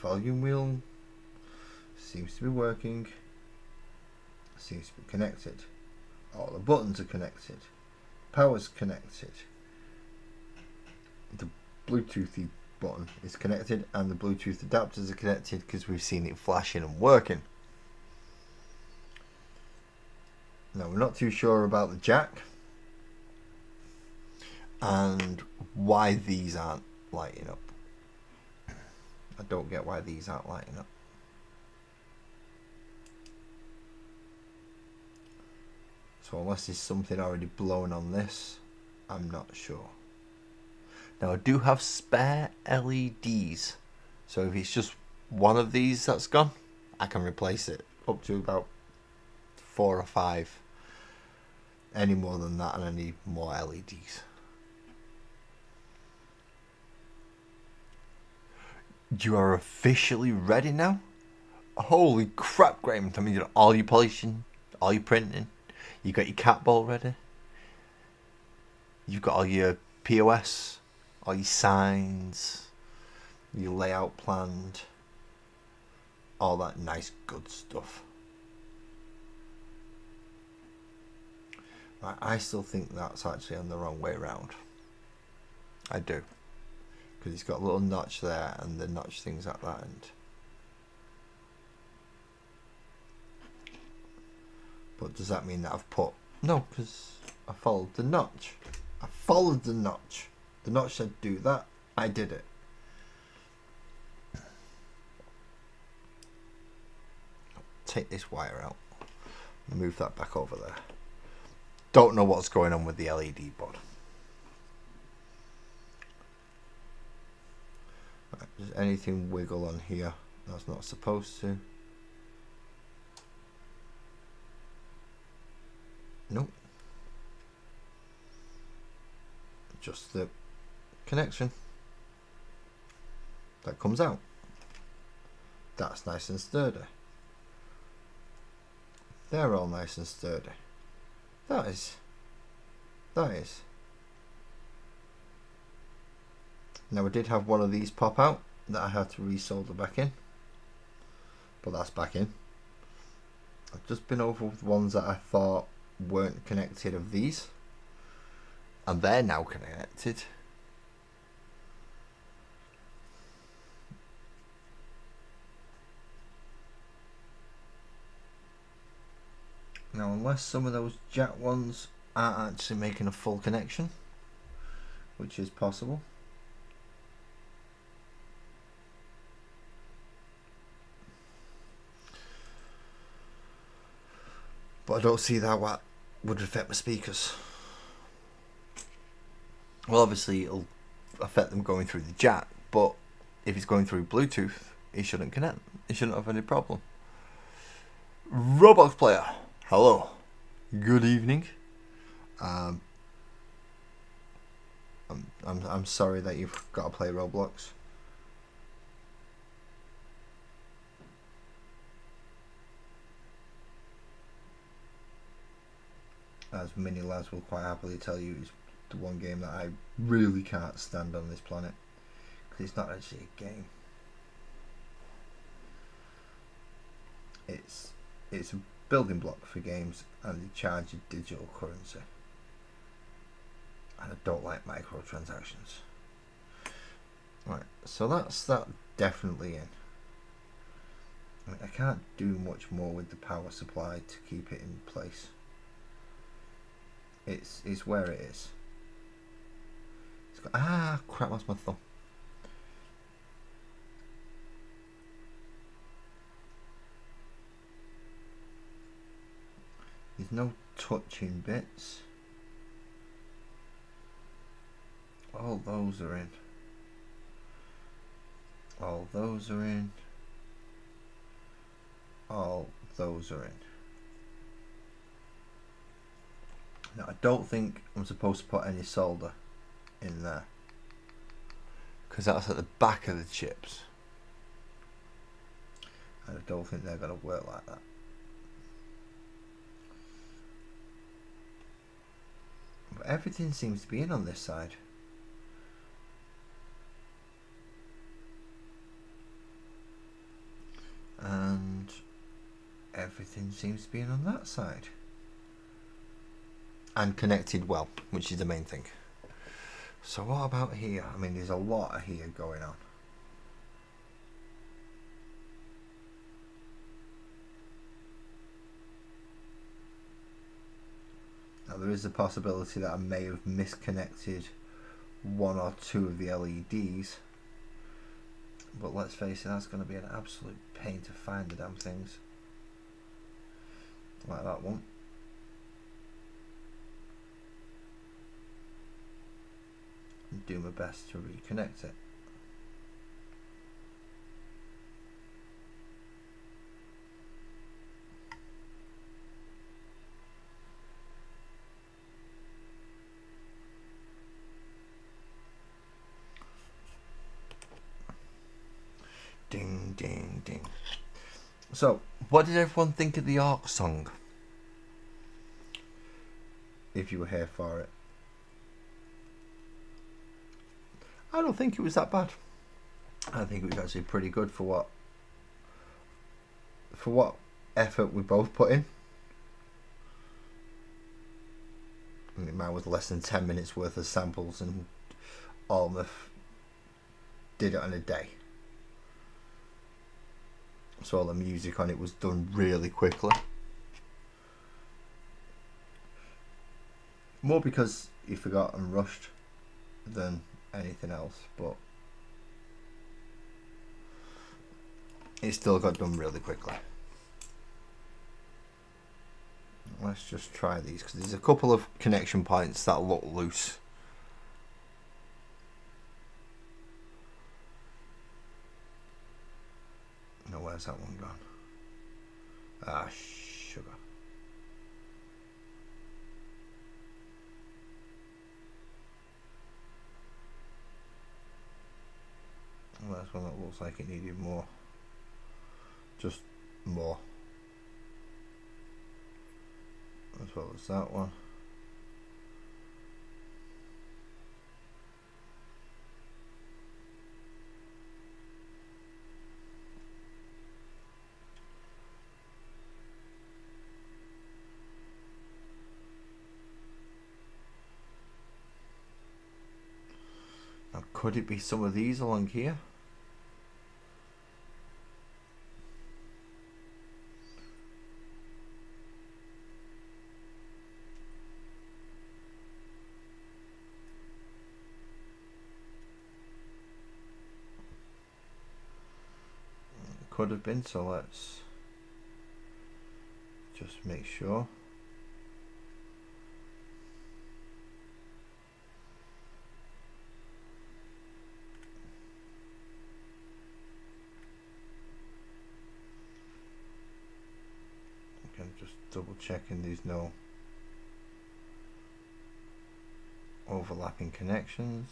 volume wheel seems to be working. Seems to be connected. All the buttons are connected. Power's connected. The Bluetoothy button is connected, and the Bluetooth adapters are connected because we've seen it flashing and working. Now we're not too sure about the jack and why these aren't lighting up. I don't get why these aren't lighting up. So unless there's something already blown on this, I'm not sure. Now I do have spare LEDs, so if it's just one of these that's gone, I can replace it up to about 4 or 5. Any more than that and I need more LEDs. You are officially ready now? Holy crap, Graham. I mean, you got all your polishing, all your printing. You got your cat ball ready. You've got all your POS, all your signs, your layout planned. All that nice good stuff. I still think that's actually on the wrong way around. I do. Because it's got a little notch there and the notch things at that end. But does that mean that I've put... No, because I followed the notch. I followed the notch. The notch said do that. I did it. Take this wire out. Move that back over there. Don't know what's going on with the LED board. Right, does anything wiggle on here? That's not supposed to. Nope. Just the connection that comes out. That's nice and sturdy. They're all nice and sturdy. That is. Now I did have one of these pop out that I had to resolder back in. But that's back in. I've just been over with ones that I thought weren't connected of these. And they're now connected. Now unless some of those jack ones aren't actually making a full connection, which is possible. But I don't see that what would affect my speakers. Well, obviously it'll affect them going through the jack, but if it's going through Bluetooth, it shouldn't connect. It shouldn't have any problem. Roblox player, hello. Good evening. I'm sorry that you've got to play Roblox. As many lads will quite happily tell you, it's the one game that I really can't stand on this planet. Because it's not actually a game. It's a building block for games and they charge you digital currency. And I don't like microtransactions. Right, so that's that definitely in. I mean, I can't do much more with the power supply to keep it in place. It's where it is. It's got, crap, that's my thumb. There's no touching bits. All those are in. All those are in. All those are in. Now I don't think I'm supposed to put any solder in there, because that's at the back of the chips. And I don't think they're going to work like that. But everything seems to be in on this side. And everything seems to be in on that side. and connected well, which is the main thing. So what about here? I mean, there's a lot here going on. Now there is a possibility that I may have misconnected one or two of the LEDs, but let's face it, that's going to be an absolute pain to find the damn things. Like that one. And do my best to reconnect it. Ding, ding, ding. So, what did everyone think of the Ark song? If you were here for it. I don't think it was that bad. I think it was actually pretty good for what effort we both put in. I mean, mine was less than 10 minutes worth of samples, and Almoth did it on a day. So all the music on it was done really quickly. More because he forgot and rushed than anything else, but it still got done really quickly. Let's just try these, because there's a couple of connection points that look loose. No, where's that one gone? Ah, sugar. Well, that's one that looks like it needed more. Just more. As well as that one. Now, could it be some of these along here? Could have been, so let's just make sure. Okay, just double checking there's no overlapping connections.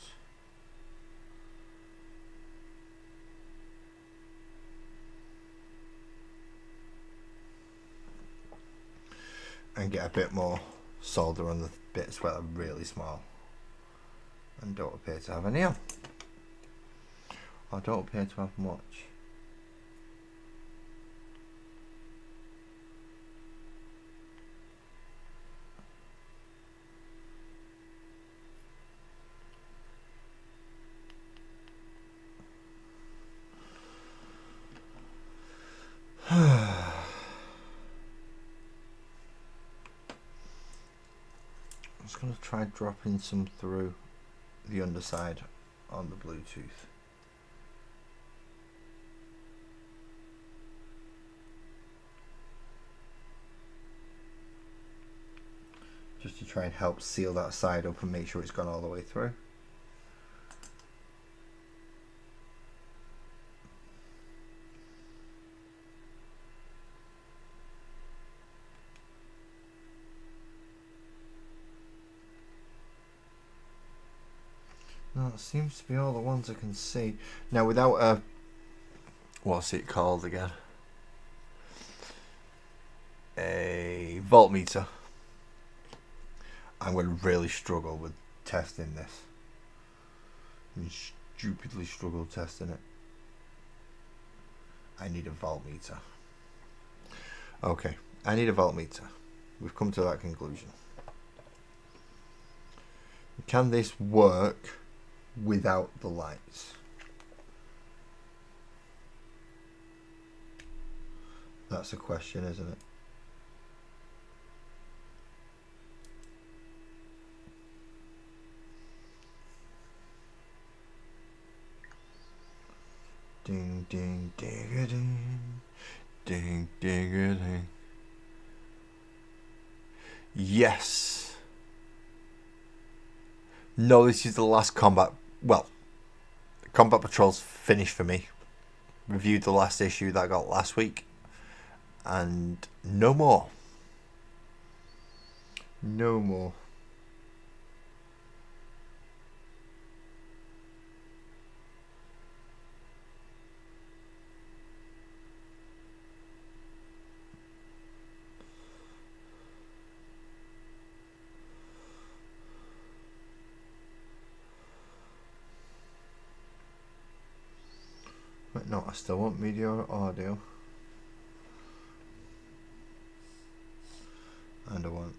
And get a bit more solder on the bits where they're really small and don't appear to have any on, or don't appear to have much. I'm just going to try dropping some through the underside on the Bluetooth. Just to try and help seal that side up and make sure it's gone all the way through. No, it seems to be all the ones I can see. Now without a... what's it called again? A voltmeter. I'm going to really struggle with testing this. I stupidly struggle testing it. I need a voltmeter. Okay, I need a voltmeter. We've come to that conclusion. can this work without the lights? That's a question, isn't it? Ding ding ding ding ding ding ding. Yes. No, this is the last combat. Well, Combat Patrol's finished for me. Reviewed the last issue that I got last week, and no more. No more. But no, I still want media or audio. And I want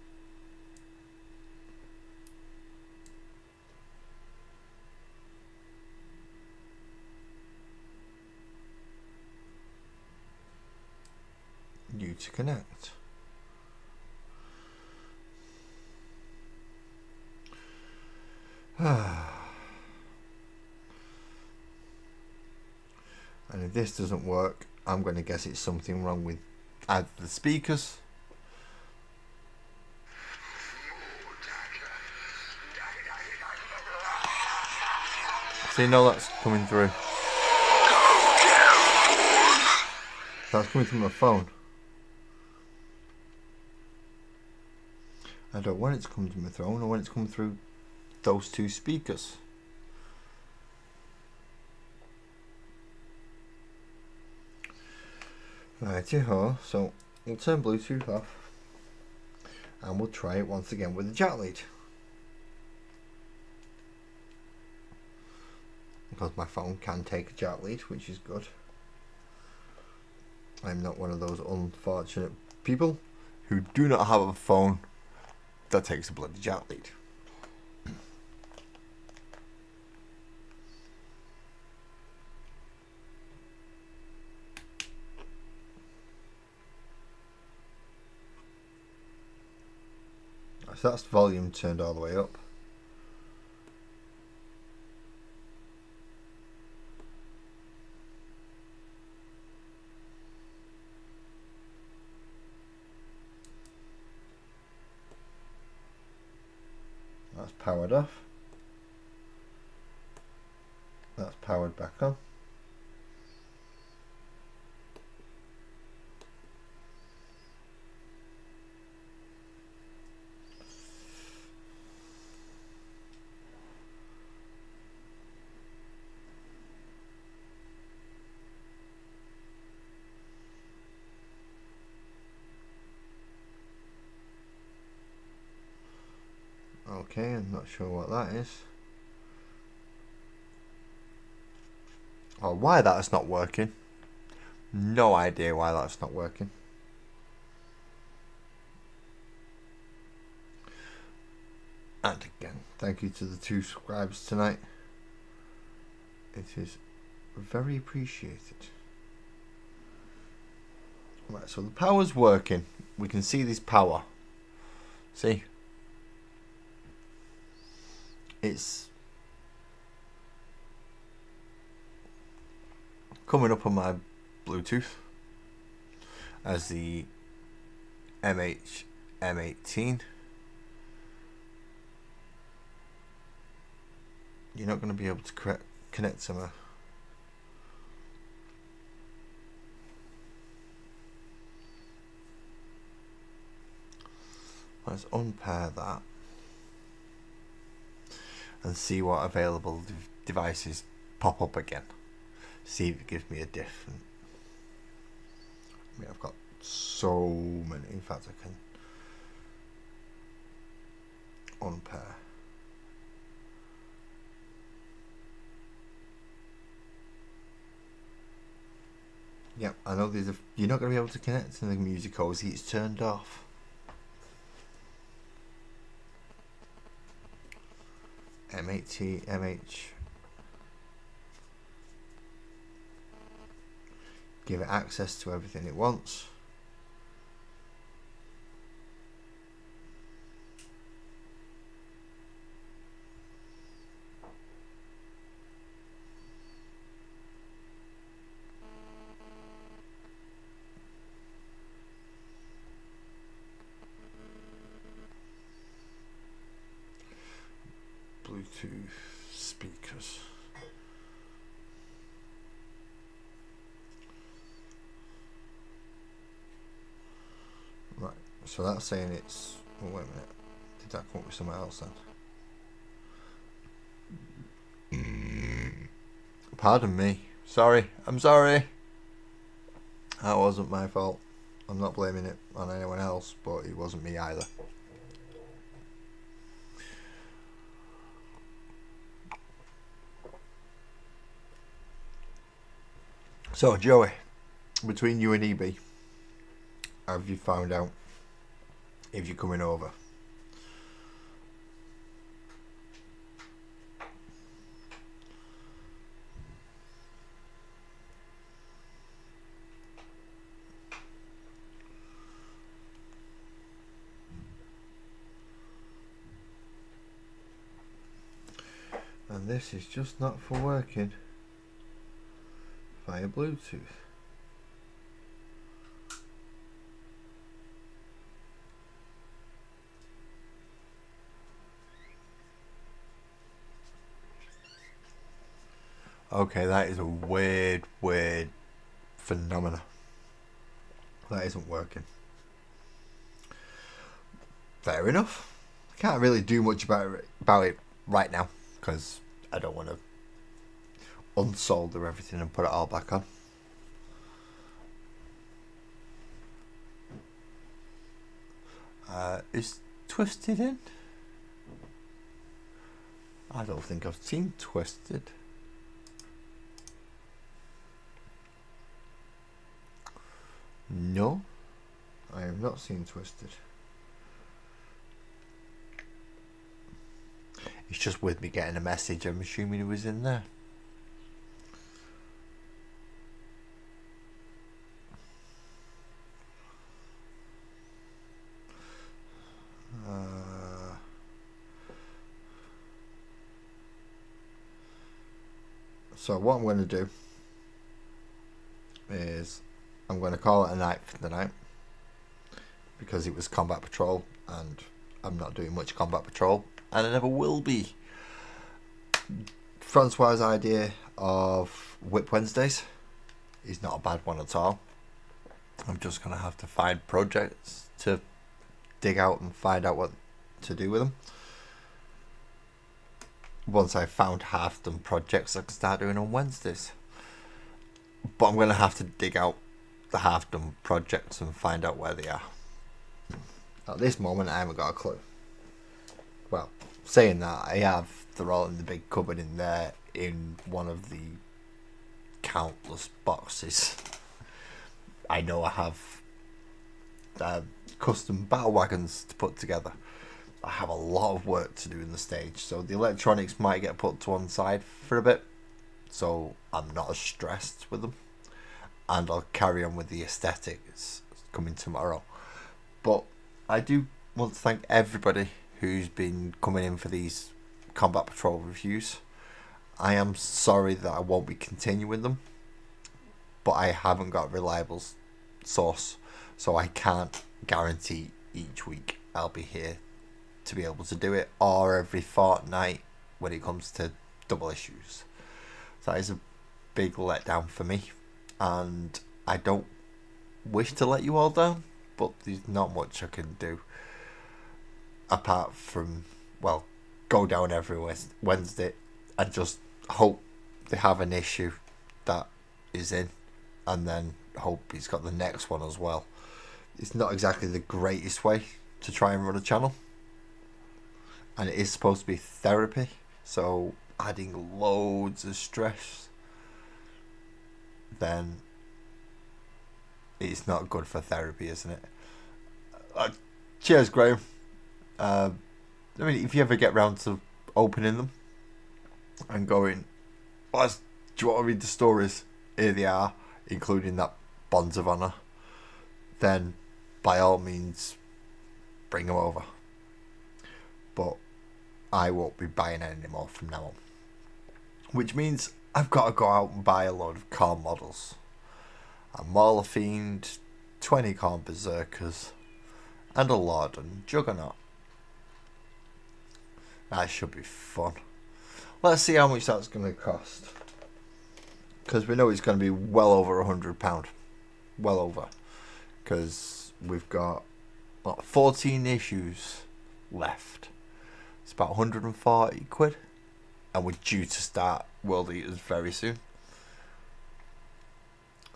you to connect. And if this doesn't work, I'm going to guess it's something wrong with either the speakers . See, no, that's coming through. That's coming from my phone. I don't want it to come to my phone. I want it to come through those two speakers. Righty-ho, so we'll turn Bluetooth off and we'll try it once again with the jack lead. Because my phone can take a jack lead, which is good. I'm not one of those unfortunate people who do not have a phone that takes a bloody jack lead. So that's volume turned all the way up. That's powered off. That's powered back on. Okay, I'm not sure what that is. Or why that's not working. No idea why that's not working. And again, thank you to the 2 subscribers tonight. It is very appreciated. Right, so the power's working. We can see this power. See? It's coming up on my Bluetooth as the MH-M18. You're not going to be able to connect to my let's unpair that and see what available devices pop up again. See if it gives me a different. I mean, I've got so many. In fact, I can unpair. Yep, I know there's you're not going to be able to connect to the music cozy. It's turned off. MH. Give it access to everything it wants. Bluetooth speakers. Right, so that's saying it's. Oh, wait a minute. Did that come up with something else then? Pardon me. Sorry. I'm sorry. That wasn't my fault. I'm not blaming it on anyone else, but it wasn't me either. So, Joey, between you and EB, have you found out if you're coming over? And this is just not for working via Bluetooth. Okay, that is a weird phenomena. That isn't working. Fair enough. I can't really do much about it right now because I don't want to unsolder everything and put it all back on. Is Twisted in? I don't think I've seen Twisted. No, I have not seen Twisted. It's just with me getting a message. I'm assuming he was in there. So what I'm going to do is I'm going to call it a night for the night because it was Combat Patrol and I'm not doing much Combat Patrol and I never will be. Francois' idea of Whip Wednesdays is not a bad one at all. I'm just going to have to find projects to dig out and find out what to do with them. Once I've found half done projects I can start doing on Wednesdays. But I'm going to have to dig out the half done projects and find out where they are. At this moment I haven't got a clue. Well, saying that, I have, they're all in the big cupboard in there in one of the countless boxes. I know I have custom battle wagons to put together. I have a lot of work to do in the stage, so the electronics might get put to one side for a bit, so I'm not as stressed with them, and I'll carry on with the aesthetics coming tomorrow. But I do want to thank everybody who's been coming in for these Combat Patrol reviews. I am sorry that I won't be continuing them, but I haven't got a reliable source, so I can't guarantee each week I'll be here to be able to do it, or every fortnight when it comes to double issues. So that is a big letdown for me, and I don't wish to let you all down, but there's not much I can do apart from, well, go down every Wednesday and just hope they have an issue that is in, and then hope he's got the next one as well. It's not exactly the greatest way to try and run a channel, and it is supposed to be therapy, so adding loads of stress, then it's not good for therapy, isn't it? Cheers, Graham. I mean, if you ever get round to opening them, and going, do you want to read the stories? Here they are, including that Bonds of Honor. Then, by all means, bring them over. But I won't be buying any anymore from now on. Which means I've got to go out and buy a load of Khorne models. A Mauler Fiend, 20 Khorne Berserkers, and a Lord and Juggernaut. That should be fun. Let's see how much that's going to cost. Because we know it's going to be well over £100. Well over. Because we've got 14 issues left. It's about 140 quid. And we're due to start World Eaters very soon.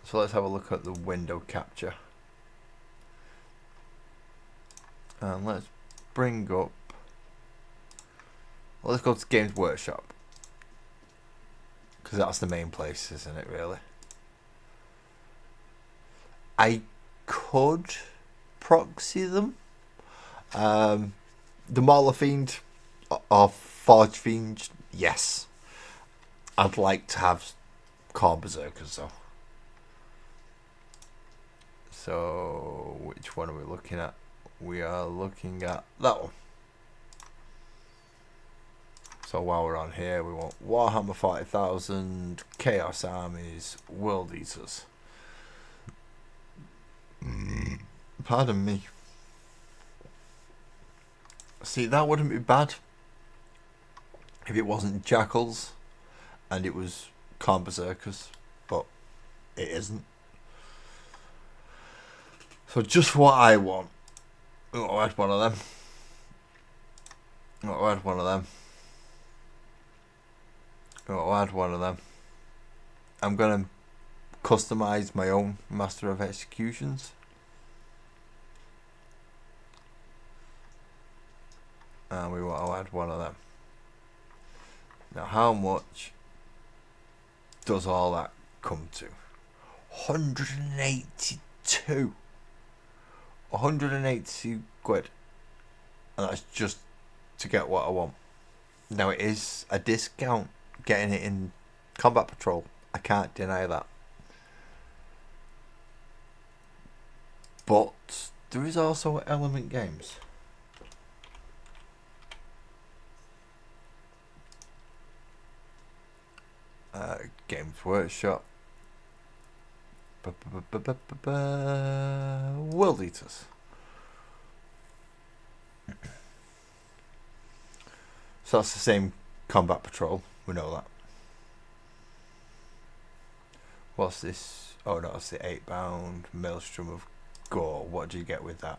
So let's have a look at the window capture. And let's bring up... Well, let's go to Games Workshop. Because that's the main place, isn't it, really? I could proxy them. The Mauler Fiend or Forge Fiend, yes. I'd like to have Khorne Berserkers, though. So, which one are we looking at? We are looking at that one. So while we're on here, we want Warhammer 40,000, Chaos Armies, World Eaters. Pardon me. See, that wouldn't be bad if it wasn't Jackals and it was Khorne Berserkers, but it isn't. So just what I want. Oh, I had one of them. Oh, I had one of them. Oh, I had one of them. I'm going to customise my own Master of Executions. And we want to add one of them. Now, how much does all that come to? 182. 182 quid. And that's just to get what I want. Now, it is a discount getting it in Combat Patrol. I can't deny that. But there is also Element Games. Games Workshop. World Eaters. So that's the same Combat Patrol. We know that. What's this? Oh no, it's the 8-bound Maelstrom of Gore. What do you get with that?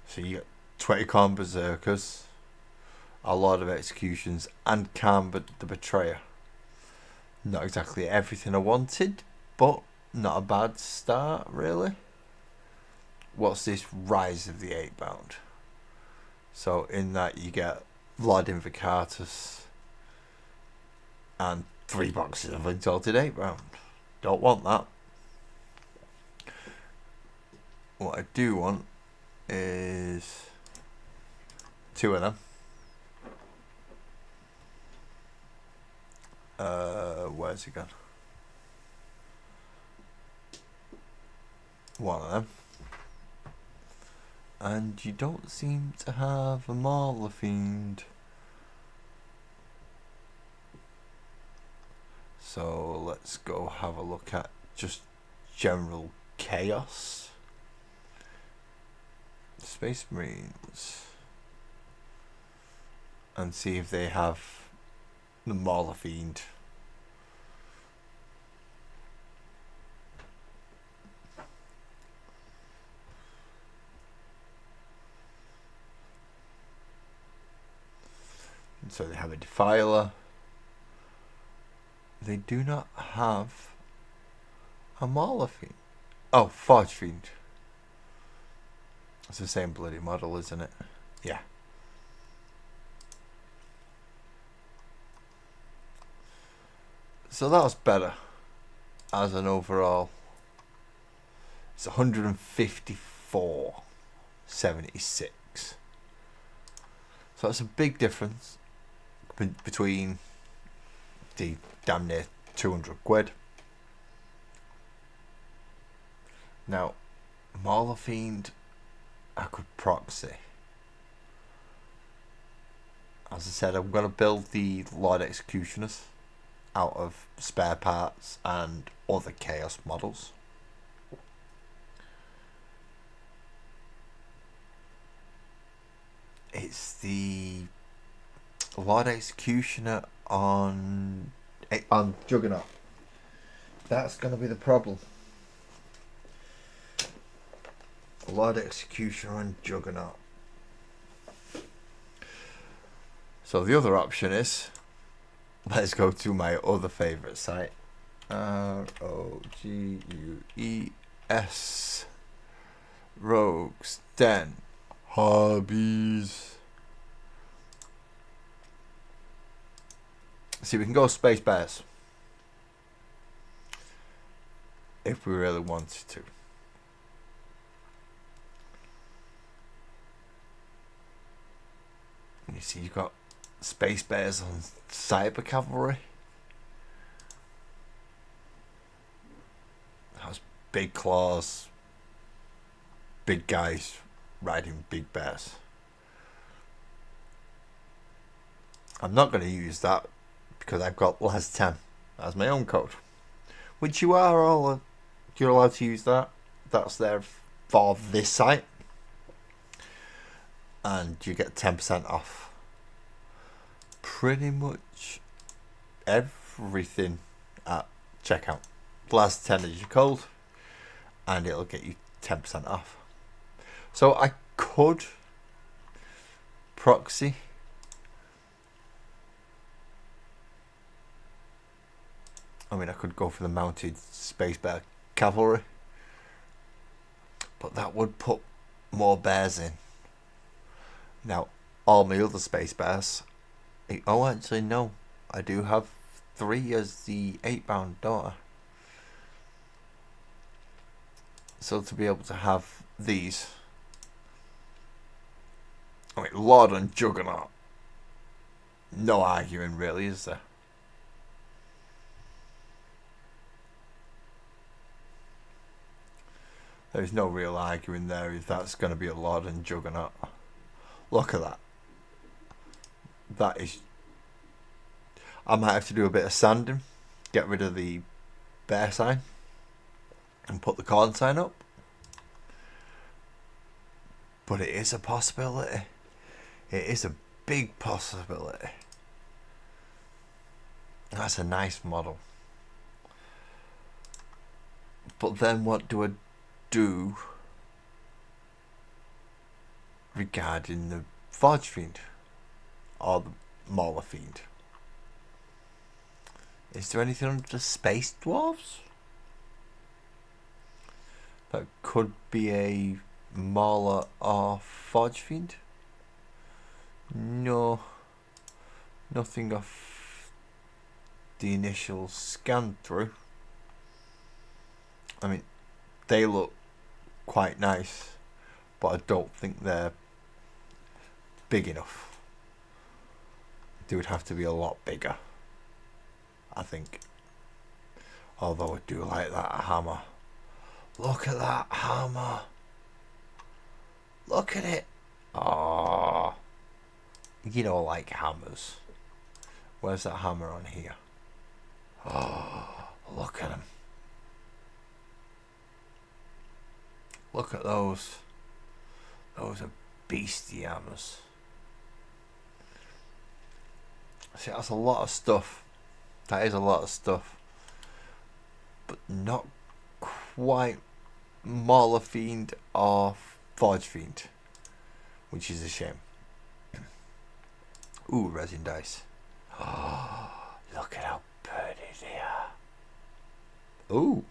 So you get 20 Khorne Berserkers, a lot of Executions, and Khorne the Betrayer. Not exactly everything I wanted, but not a bad start, really. What's this? Rise of the 8-bound. So in that you get Vlad Invocatus and 3 boxes of Exalted 8-bound. Don't want that. What I do want is 2 of them. Where's it gone? 1 of them. And you don't seem to have a Mauler Fiend. So let's go have a look at just general chaos. Space Marines. And see if they have the Mauler Fiend. And so they have a Defiler. They do not have a Mauler Fiend. Oh, Forge Fiend. It's the same bloody model, isn't it? Yeah. So that was better as an overall. It's 154.76. So that's a big difference. between the damn near 200 quid. Now, Mauler Fiend, I could proxy. As I said, I'm going to build the Lord Executioners out of spare parts and other Chaos models. It's the Lord Executioner on Juggernaut. That's going to be the problem. Lord Executioner on Juggernaut. So the other option is, let's go to my other favourite site. ROGUES Rogues Den Hobbies. See, we can go Space Bears if we really wanted to. You see, you've got Space Bears on Cyber Cavalry. Has big claws, big guys riding big bears. I'm not going to use that because I've got LAS10 as my own code, which you are all you're allowed to use that. That's there for this site, and you get 10% off pretty much everything at checkout. LAS10 is your code, and it'll get you 10% off. So I could proxy I could go for the mounted Space Bear Cavalry, but that would put more bears in. Now, all my other Space Bears, oh actually no, I do have 3 as the 8-bound daughter. So to be able to have these, Lord and Juggernaut, no arguing really, is there? There's no real arguing there if that's going to be a Lord and Juggernaut. Look at that. That is... I might have to do a bit of sanding, get rid of the bear sign, and put the corn sign up. But it is a possibility. It is a big possibility. That's a nice model. But then what do I do regarding the Forge Fiend or the Mauler Fiend? Is there anything under the Space Dwarves that could be a Mauler or Forge Fiend? No, nothing off the initial scan through. They look quite nice, but I don't think they're big enough. They would have to be a lot bigger, I think. Although I do like that hammer. Look at that hammer. Look at it. Oh, you don't like hammers. Where's that hammer on here? Oh, look at him. Look at those. Those are beastie hammers. See, that's a lot of stuff. That is a lot of stuff. But not quite Mauler Fiend or Forge Fiend, which is a shame. Ooh, resin dice. Oh, look at how pretty they are. Ooh.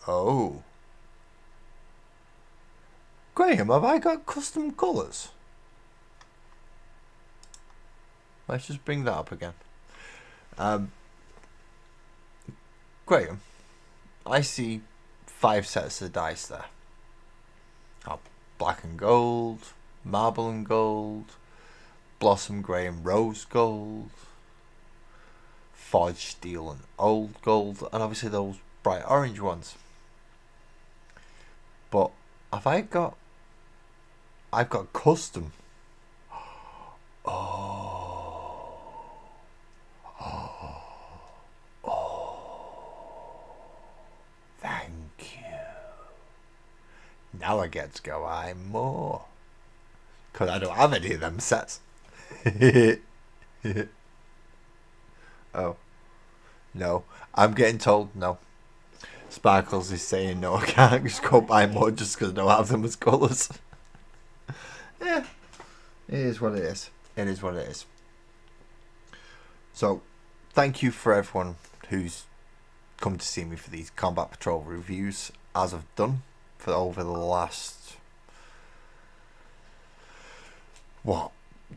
Oh. Graham, have I got custom colours? Let's just bring that up again. Graham, I see 5 sets of dice there. Oh, black and gold, marble and gold, Blossom Grey and Rose Gold, Forge Steel and Old Gold, and obviously those bright orange ones. But I've got custom. Thank you. Now I get to go buy more. Because I don't have any of them sets. Oh. No. I'm getting told no. Sparkles is saying no, I can't just go buy more just because I don't have them as colours. Yeah. It is what it is. It is what it is. So, thank you for everyone who's come to see me for these Combat Patrol reviews, as I've done for over the last,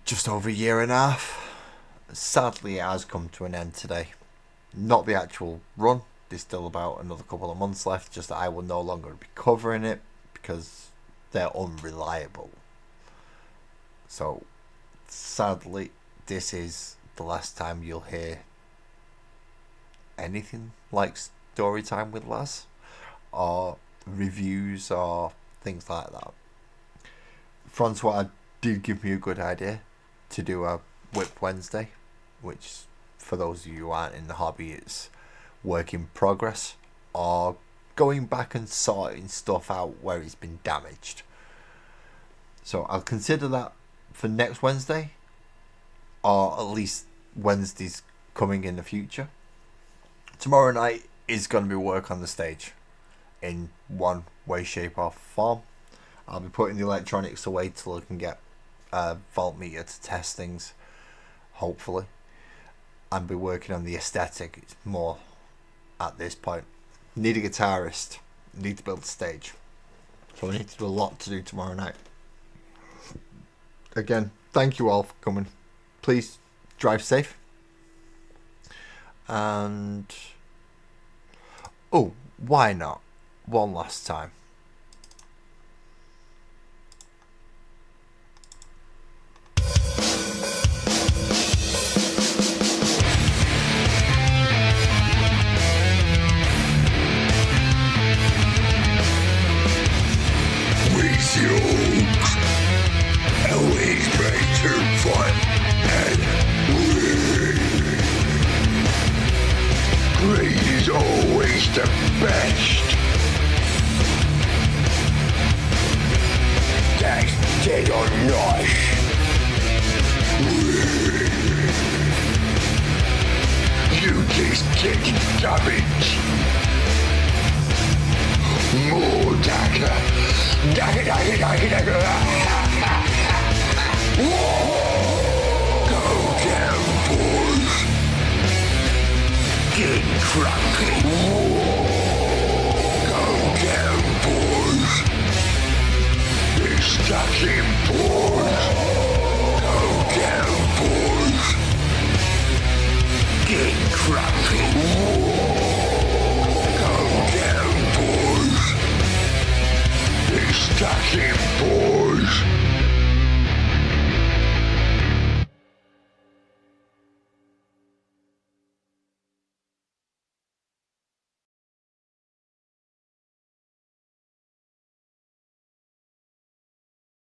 just over a year and a half. Sadly, it has come to an end today. Not the actual run. There's still about another couple of months left, just that I will no longer be covering it because they're unreliable. So, sadly, this is the last time you'll hear anything like story time with Laz, or reviews, or things like that. Francois did give me a good idea to do a Whip Wednesday, which, for those of you who aren't in the hobby, it's work in progress, or going back and sorting stuff out where it's been damaged. So I'll consider that for next Wednesday, or at least Wednesdays coming in the future. Tomorrow night is going to be work on the stage in one way, shape or form. I'll be putting the electronics away till I can get a voltmeter to test things, hopefully, and be working on the aesthetic. It's more at this point. Need a guitarist, need to build a stage, so I need to do a lot to do tomorrow night. Again, thank you all for coming. Please drive safe. And oh, why not? One last time. With jokes, always better fun and great is always the best. That's dead or not. You just get damaged. More dagger. Dagger, dagger, dagger, dagger. Go down, boys. Get crunk.